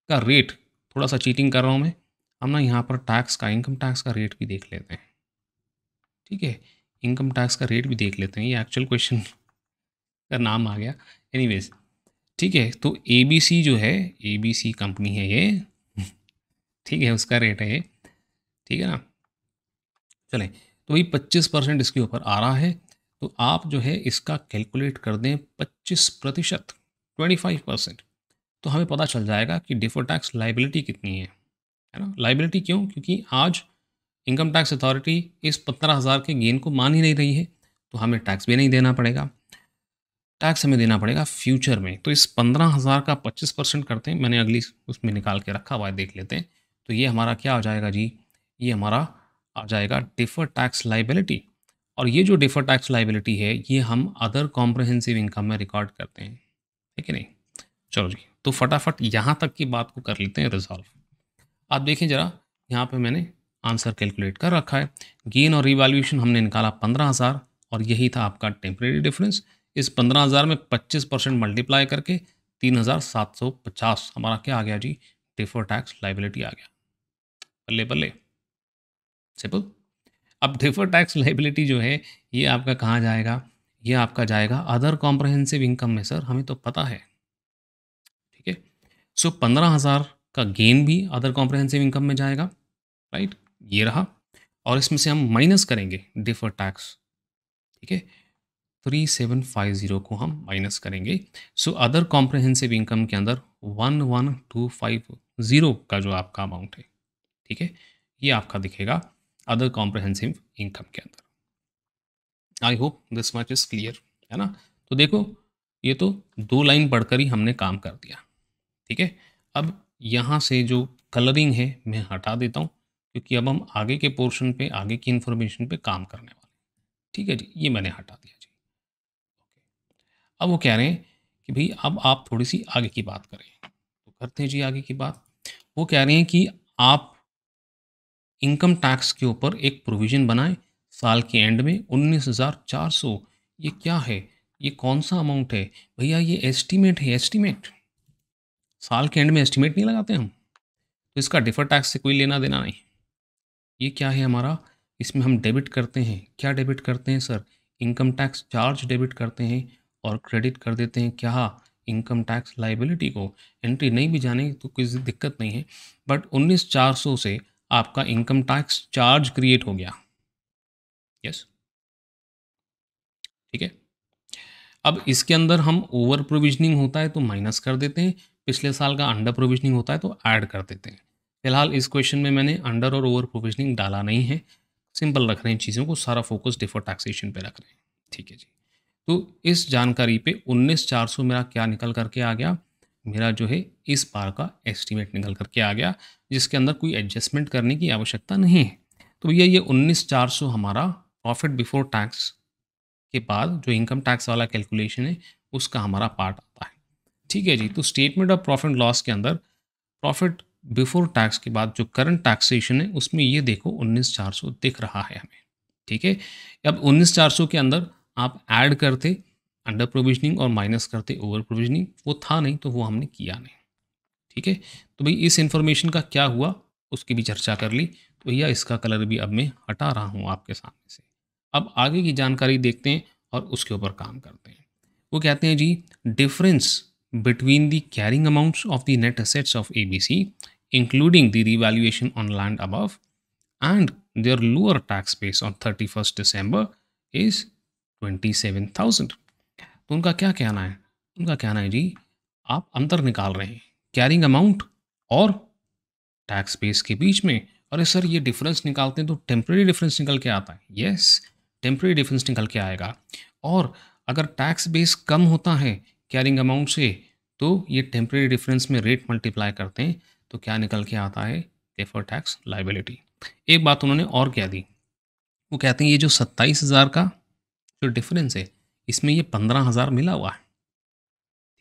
का रेट, थोड़ा सा चीटिंग कर रहा हूँ मैं, हम ना यहाँ पर टैक्स का, इनकम टैक्स का रेट भी देख लेते हैं, ठीक है। इनकम टैक्स का रेट भी देख लेते हैं, ये एक्चुअल क्वेश्चन का नाम आ गया, एनीवेज, ठीक है। तो ABC जो है, ABC कंपनी है ये, ठीक है, उसका रेट है ये, ठीक है ना। चलें, तो वही 25% इसके ऊपर आ रहा है, तो आप जो है इसका कैलकुलेट कर दें 25%, 25%, तो हमें पता चल जाएगा कि डिफर टैक्स लाइबिलिटी कितनी है ना। लाइबिलिटी क्यों? क्योंकि आज इनकम टैक्स अथॉरिटी इस 15,000 के गेन को मान ही नहीं रही है, तो हमें टैक्स भी नहीं देना पड़ेगा, टैक्स हमें देना पड़ेगा फ्यूचर में। तो इस 15,000 का 25% करते हैं, मैंने अगली उसमें निकाल के रखा हुआ है, देख लेते हैं। तो ये हमारा क्या हो जाएगा जी, ये हमारा आ जाएगा डिफर टैक्स लाइबिलिटी। और ये जो डिफर टैक्स लाइबिलिटी है ये हम अदर कॉम्प्रहेंसिव इनकम में रिकॉर्ड करते हैं, ठीक है नहीं। चलो जी, तो फटाफट यहाँ तक की बात को कर लेते हैं रिजॉल्व। आप देखें ज़रा, यहाँ पे मैंने आंसर कैलकुलेट कर रखा है। गेन और रिवैल्यूएशन हमने निकाला 15,000 और यही था आपका टेम्परेरी डिफरेंस। इस 15,000 में 25% मल्टीप्लाई करके 3,750 हमारा क्या आ गया जी, डिफर टैक्स लाइबिलिटी आ गया। बल्ले बल्ले, सिंपल। अब डिफर टैक्स लाइबिलिटी जो है ये आपका कहाँ जाएगा, ये आपका जाएगा अदर कॉम्प्रहेंसिव इनकम में सर, हमें तो पता है, ठीक है। सो 15,000 का गेन भी अदर कॉम्प्रहेंसिव इनकम में जाएगा, राइट, ये रहा। और इसमें से हम माइनस करेंगे डिफर टैक्स, ठीक है, 3750 को हम माइनस करेंगे। सो अदर कॉम्प्रहेंसिव इनकम के अंदर 11250 का जो आपका अमाउंट है, ठीक है, ये आपका दिखेगा अदर कॉम्प्रहेंसिव इनकम के अंदर। I hope this much is clear, है ना। तो देखो, ये तो 2 लाइन पढ़कर ही हमने काम कर दिया, ठीक है। अब यहाँ से जो कलरिंग है मैं हटा देता हूँ, क्योंकि अब हम आगे के पोर्शन पे, आगे की इन्फॉर्मेशन पे काम करने वाले हैं, ठीक है जी। ये मैंने हटा दिया जी। अब वो कह रहे हैं कि भाई अब आप थोड़ी सी आगे की बात करें, तो करते हैं जी आगे की बात। वो कह रहे हैं कि आप इनकम टैक्स के ऊपर एक प्रोविज़न बनाएँ साल के एंड में 19,400। ये क्या है? ये कौन-सा अमाउंट है? भैया ये एस्टीमेट है, एस्टीमेट। साल के एंड में एस्टीमेट नहीं लगाते हम? तो इसका डिफर्ड टैक्स से कोई लेना-देना नहीं। ये क्या है हमारा? इसमें हम डेबिट करते हैं। क्या डेबिट करते हैं sir? Income tax charge debit करते हैं और क्रेडिट कर देते हैं क्या? इनकम टैक्स लायबिलिटी को। एंट्री नहीं भी जाने तो कोई दिक्कत नहीं है, बट 19,400 से आपका इनकम टैक्स चार्ज क्रिएट हो गया। यस, ठीक है। अब इसके अंदर हम ओवर प्रोविजनिंग होता है तो माइनस कर देते हैं, पिछले साल का अंडर प्रोविजनिंग होता है तो ऐड कर देते हैं। फिलहाल इस क्वेश्चन में मैंने अंडर और ओवर प्रोविजनिंग डाला नहीं है, सिंपल रख रहे हैं चीज़ों को, सारा फोकस डिफर टैक्सेशन पे रख रहे हैं, ठीक है जी। तो इस जानकारी पे 19,400 मेरा क्या निकल करके आ गया, मेरा जो है इस बार का एस्टीमेट निकल करके आ गया, जिसके अंदर कोई एडजस्टमेंट करने की आवश्यकता नहीं है। तो भैया ये 19,400 हमारा प्रॉफिट बिफोर टैक्स के बाद जो इनकम टैक्स वाला कैलकुलेशन है उसका हमारा पार्ट आता है, ठीक है जी। तो स्टेटमेंट ऑफ प्रॉफिट लॉस के अंदर प्रॉफिट बिफोर टैक्स के बाद जो करंट टैक्सेशन है उसमें ये देखो 19,400 दिख रहा है हमें, ठीक है। अब 19,400 के अंदर आप ऐड करते अंडर प्रोविजनिंग और माइनस करते ओवर प्रोविजनिंग, वो था नहीं तो वो हमने किया नहीं, ठीक है। तो भाई इस इंफॉर्मेशन का क्या हुआ उसकी भी चर्चा कर ली, तो भैया इसका कलर भी अब मैं हटा रहा हूँ आपके सामने से। अब आगे की जानकारी देखते हैं और उसके ऊपर काम करते हैं। वो कहते हैं जी, difference between the carrying amounts of the net assets of ABC including the revaluation on land above and their lower tax base on 31st December is 27,000। तो उनका क्या कहना है? उनका कहना है जी, आप अंतर निकाल रहे हैं कैरिंग अमाउंट और टैक्स बेस के बीच में। अरे सर ये डिफरेंस निकालते हैं तो टेम्परेरी डिफरेंस निकल के आता है। यस, टेम्परेरी डिफरेंस निकल के आएगा। और अगर टैक्स बेस कम होता है कैरिंग अमाउंट से तो ये टेम्परेरी डिफरेंस में रेट मल्टीप्लाई करते हैं तो क्या निकल के आता है? Deferred tax liability. एक बात उन्होंने और कह दी, वो कहते हैं ये जो 27,000 का जो डिफरेंस है इसमें ये 15,000 मिला हुआ है,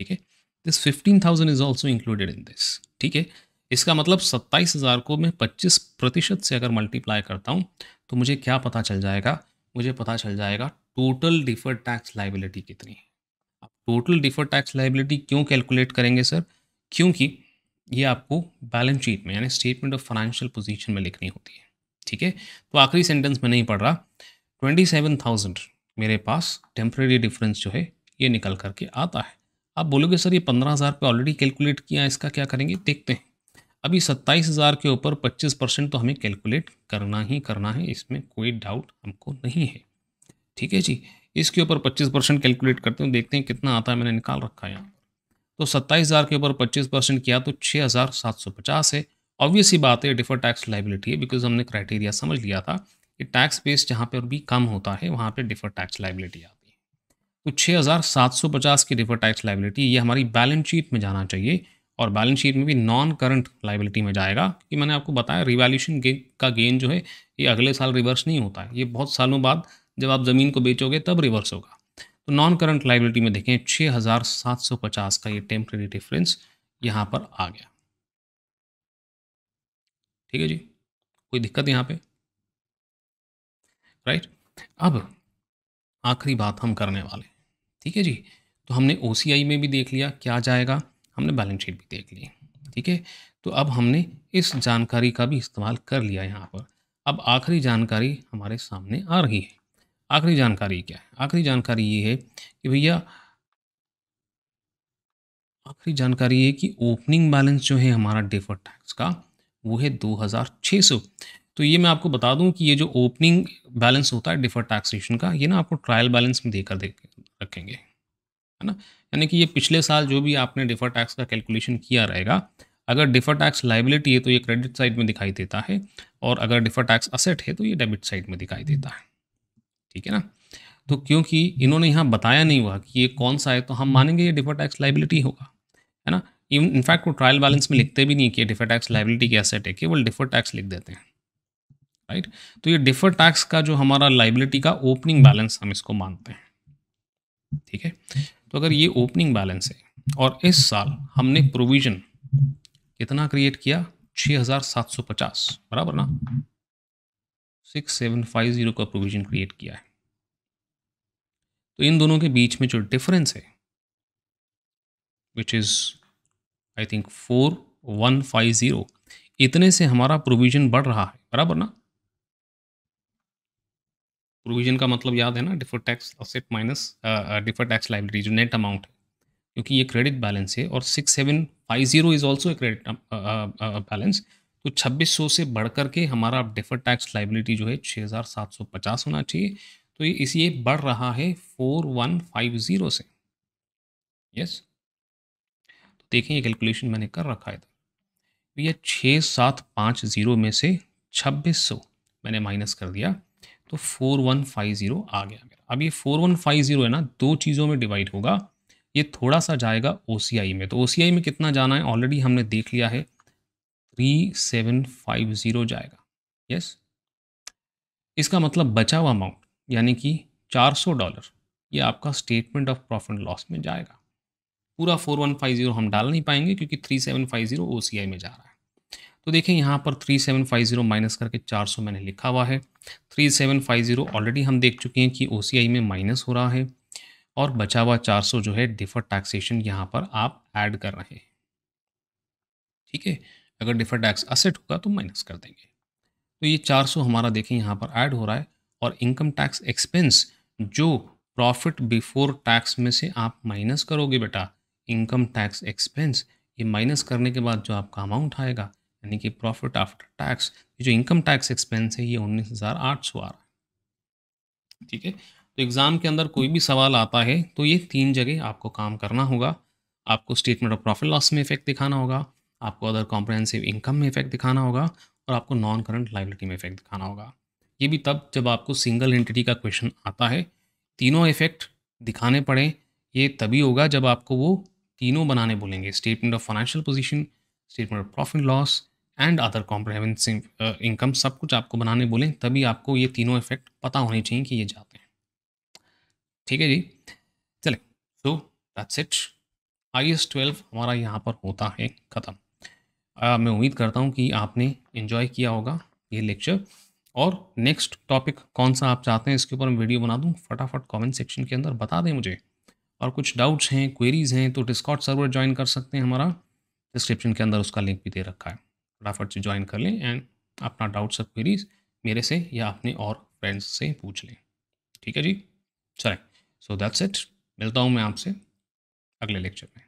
ठीक है। This 15,000 is also included in this, ठीक है। इसका मतलब 27,000 को मैं 25% से अगर मल्टीप्लाई करता हूँ तो मुझे क्या पता चल जाएगा? मुझे पता चल जाएगा टोटल डिफर्ड टैक्स लायबिलिटी कितनी है। अब टोटल डिफर्ड टैक्स लायबिलिटी क्यों कैलकुलेट करेंगे सर? क्योंकि ये आपको बैलेंस शीट में यानी स्टेटमेंट ऑफ फाइनेंशियल पोजीशन में लिखनी होती है, ठीक है। तो आखिरी सेंटेंस में नहीं पढ़ रहा, 27,000 मेरे पास टेम्परेरी डिफरेंस जो है ये निकल करके आता है। आप बोलोगे सर ये 15,000 पे ऑलरेडी कैलकुलेट किया है, इसका क्या करेंगे? देखते हैं। अभी 27,000 के ऊपर 25% तो हमें कैलकुलेट करना ही करना है, इसमें कोई डाउट हमको नहीं है, ठीक है जी। इसके ऊपर 25% कैलकुलेट करते हैं, देखते हैं कितना आता है, मैंने निकाल रखा है यहाँ। तो 27,000 के ऊपर 25% किया तो 6,750 है। ऑब्वियस ही बात है डिफर टैक्स लायबिलिटी है, बिकॉज हमने क्राइटेरिया समझ लिया था कि टैक्स बेस जहाँ पर भी कम होता है वहाँ पे डिफर टैक्स लायबिलिटी आती है। तो 6,750 की डिफर टैक्स लायबिलिटी ये हमारी बैलेंस शीट में जाना चाहिए और बैलेंस शीट में भी नॉन करंट लायबिलिटी में जाएगा, क्योंकि मैंने आपको बताया रिवैल्यूएशन का गेन जो है ये अगले साल रिवर्स नहीं होता है, ये बहुत सालों बाद जब आप ज़मीन को बेचोगे तब रिवर्स होगा। तो नॉन करंट लायबिलिटी में देखें 6,750 का ये टेम्परेरी डिफरेंस यहाँ पर आ गया, ठीक है जी। कोई दिक्कत यहाँ पे? राइट। अब आखिरी बात हम करने वाले, ठीक है जी। तो हमने ओसीआई में भी देख लिया क्या जाएगा, हमने बैलेंस शीट भी देख ली, ठीक है। तो अब हमने इस जानकारी का भी इस्तेमाल कर लिया यहाँ पर। अब आखिरी जानकारी हमारे सामने आ रही है। आखिरी जानकारी क्या है? आखिरी जानकारी ये है कि भैया, आखिरी जानकारी ये है कि ओपनिंग बैलेंस जो है हमारा डिफर्ड टैक्स का, वो है 2600। तो ये मैं आपको बता दूं कि ये जो ओपनिंग बैलेंस होता है डिफर्ड टैक्सेशन का, ये ना आपको ट्रायल बैलेंस में देकर दे रखेंगे, है ना। यानी कि ये पिछले साल जो भी आपने डिफर्ड टैक्स का कैलकुलेशन किया रहेगा, अगर डिफर्ड टैक्स लाइबिलिटी है तो ये क्रेडिट साइड में दिखाई देता है, और अगर डिफर्ड टैक्स असेट है तो ये डेबिट साइड में दिखाई देता है। ठीक है ना। तो क्योंकि इन्होंने यहाँ बताया नहीं हुआ कि ये कौन सा है, तो हम मानेंगे ये डिफर्ड टैक्स लाइबिलिटी होगा, है ना। इवन इनफैक्ट वो ट्रायल बैलेंस में लिखते भी नहीं कि डिफर्ड टैक्स लाइबिलिटी की एसेट है, केवल डिफर्ड टैक्स लिख देते हैं, राइट। तो ये डिफर्ड टैक्स का जो हमारा लाइबिलिटी का ओपनिंग बैलेंस हम इसको मानते हैं, ठीक है। तो अगर ये ओपनिंग बैलेंस है और इस साल हमने प्रोविजन कितना क्रिएट किया, 6750, बराबर ना, 6750 का प्रोविजन क्रिएट किया है, तो इन दोनों के बीच में जो डिफरेंस है, विच इज आई थिंक 4150, इतने से हमारा प्रोविजन बढ़ रहा है, बराबर ना। प्रोविजन का मतलब याद है ना, deferred tax asset minus deferred tax liability, जो नेट अमाउंट है, क्योंकि ये क्रेडिट बैलेंस है और 6750 is also a credit balance. तो 2600 से बढ़ करके हमारा डिफर्ड टैक्स लायबिलिटी जो है 6750 होना चाहिए। तो ये इसी बढ़ रहा है 4150 से। यस, तो देखें ये कैलकुलेशन मैंने कर रखा है, तो ये 6750 में से 2600 मैंने माइनस कर दिया, तो 4150 आ गया मेरा। अब ये 4150 है ना, दो चीज़ों में डिवाइड होगा, ये थोड़ा सा जाएगा ओसीआई में। तो ओसीआई में कितना जाना है ऑलरेडी हमने देख लिया है, 3750 जाएगा। यस, इसका मतलब बचा हुआ अमाउंट यानी कि $400, ये आपका statement of profit and loss में जाएगा। पूरा 4150 हम डाल नहीं पाएंगे क्योंकि 3750 ओसीआई में जा रहा है। तो देखें यहाँ पर 3750 माइनस करके 400 मैंने लिखा हुआ है। 3750 ऑलरेडी हम देख चुके हैं कि ओसीआई में माइनस हो रहा है, और बचा हुआ 400 जो है डिफर्ड टैक्सेशन यहाँ पर आप ऐड कर रहे हैं, ठीक है। अगर डिफर्ड टैक्स असेट होगा तो माइनस कर देंगे। तो ये 400 हमारा देखें यहाँ पर ऐड हो रहा है, और इनकम टैक्स एक्सपेंस जो प्रॉफिट बिफोर टैक्स में से आप माइनस करोगे बेटा, इनकम टैक्स एक्सपेंस, ये माइनस करने के बाद जो आपका अमाउंट आएगा, यानी कि प्रॉफिट आफ्टर टैक्स, ये जो इनकम टैक्स एक्सपेंस है ये 19,800 आ रहा है, ठीक है। तो एग्ज़ाम के अंदर कोई भी सवाल आता है तो ये तीन जगह आपको काम करना होगा। आपको स्टेटमेंट ऑफ प्रॉफिट लॉस में इफेक्ट दिखाना होगा, आपको अदर कॉम्प्रहेंसिव इनकम में इफेक्ट दिखाना होगा, और आपको नॉन करंट लायबिलिटी में इफेक्ट दिखाना होगा। ये भी तब जब आपको सिंगल एंटिटी का क्वेश्चन आता है। तीनों इफेक्ट दिखाने पड़े, ये तभी होगा जब आपको वो तीनों बनाने बोलेंगे, statement of financial position, statement of profit loss and other comprehensive income, सब कुछ आपको बनाने बोलें, तभी आपको ये तीनों इफेक्ट पता होने चाहिए कि ये जाते हैं, ठीक है जी। चले, सो दैट्स इट, IAS 12 हमारा यहाँ पर होता है ख़त्म। मैं उम्मीद करता हूँ कि आपने इन्जॉय किया होगा ये लेक्चर, और नेक्स्ट टॉपिक कौन सा आप चाहते हैं इसके ऊपर मैं वीडियो बना दूँ, फटाफट कमेंट सेक्शन के अंदर बता दें मुझे। और कुछ डाउट्स हैं, क्वेरीज़ हैं, तो डिस्कॉर्ड सर्वर ज्वाइन कर सकते हैं हमारा, डिस्क्रिप्शन के अंदर उसका लिंक भी दे रखा है, फटाफट से ज्वाइन कर लें एंड अपना डाउट्स और क्वेरीज मेरे से या अपने और फ्रेंड्स से पूछ लें, ठीक है जी। चलें, सो दैट्स इट, मिलता हूँ मैं आपसे अगले लेक्चर में।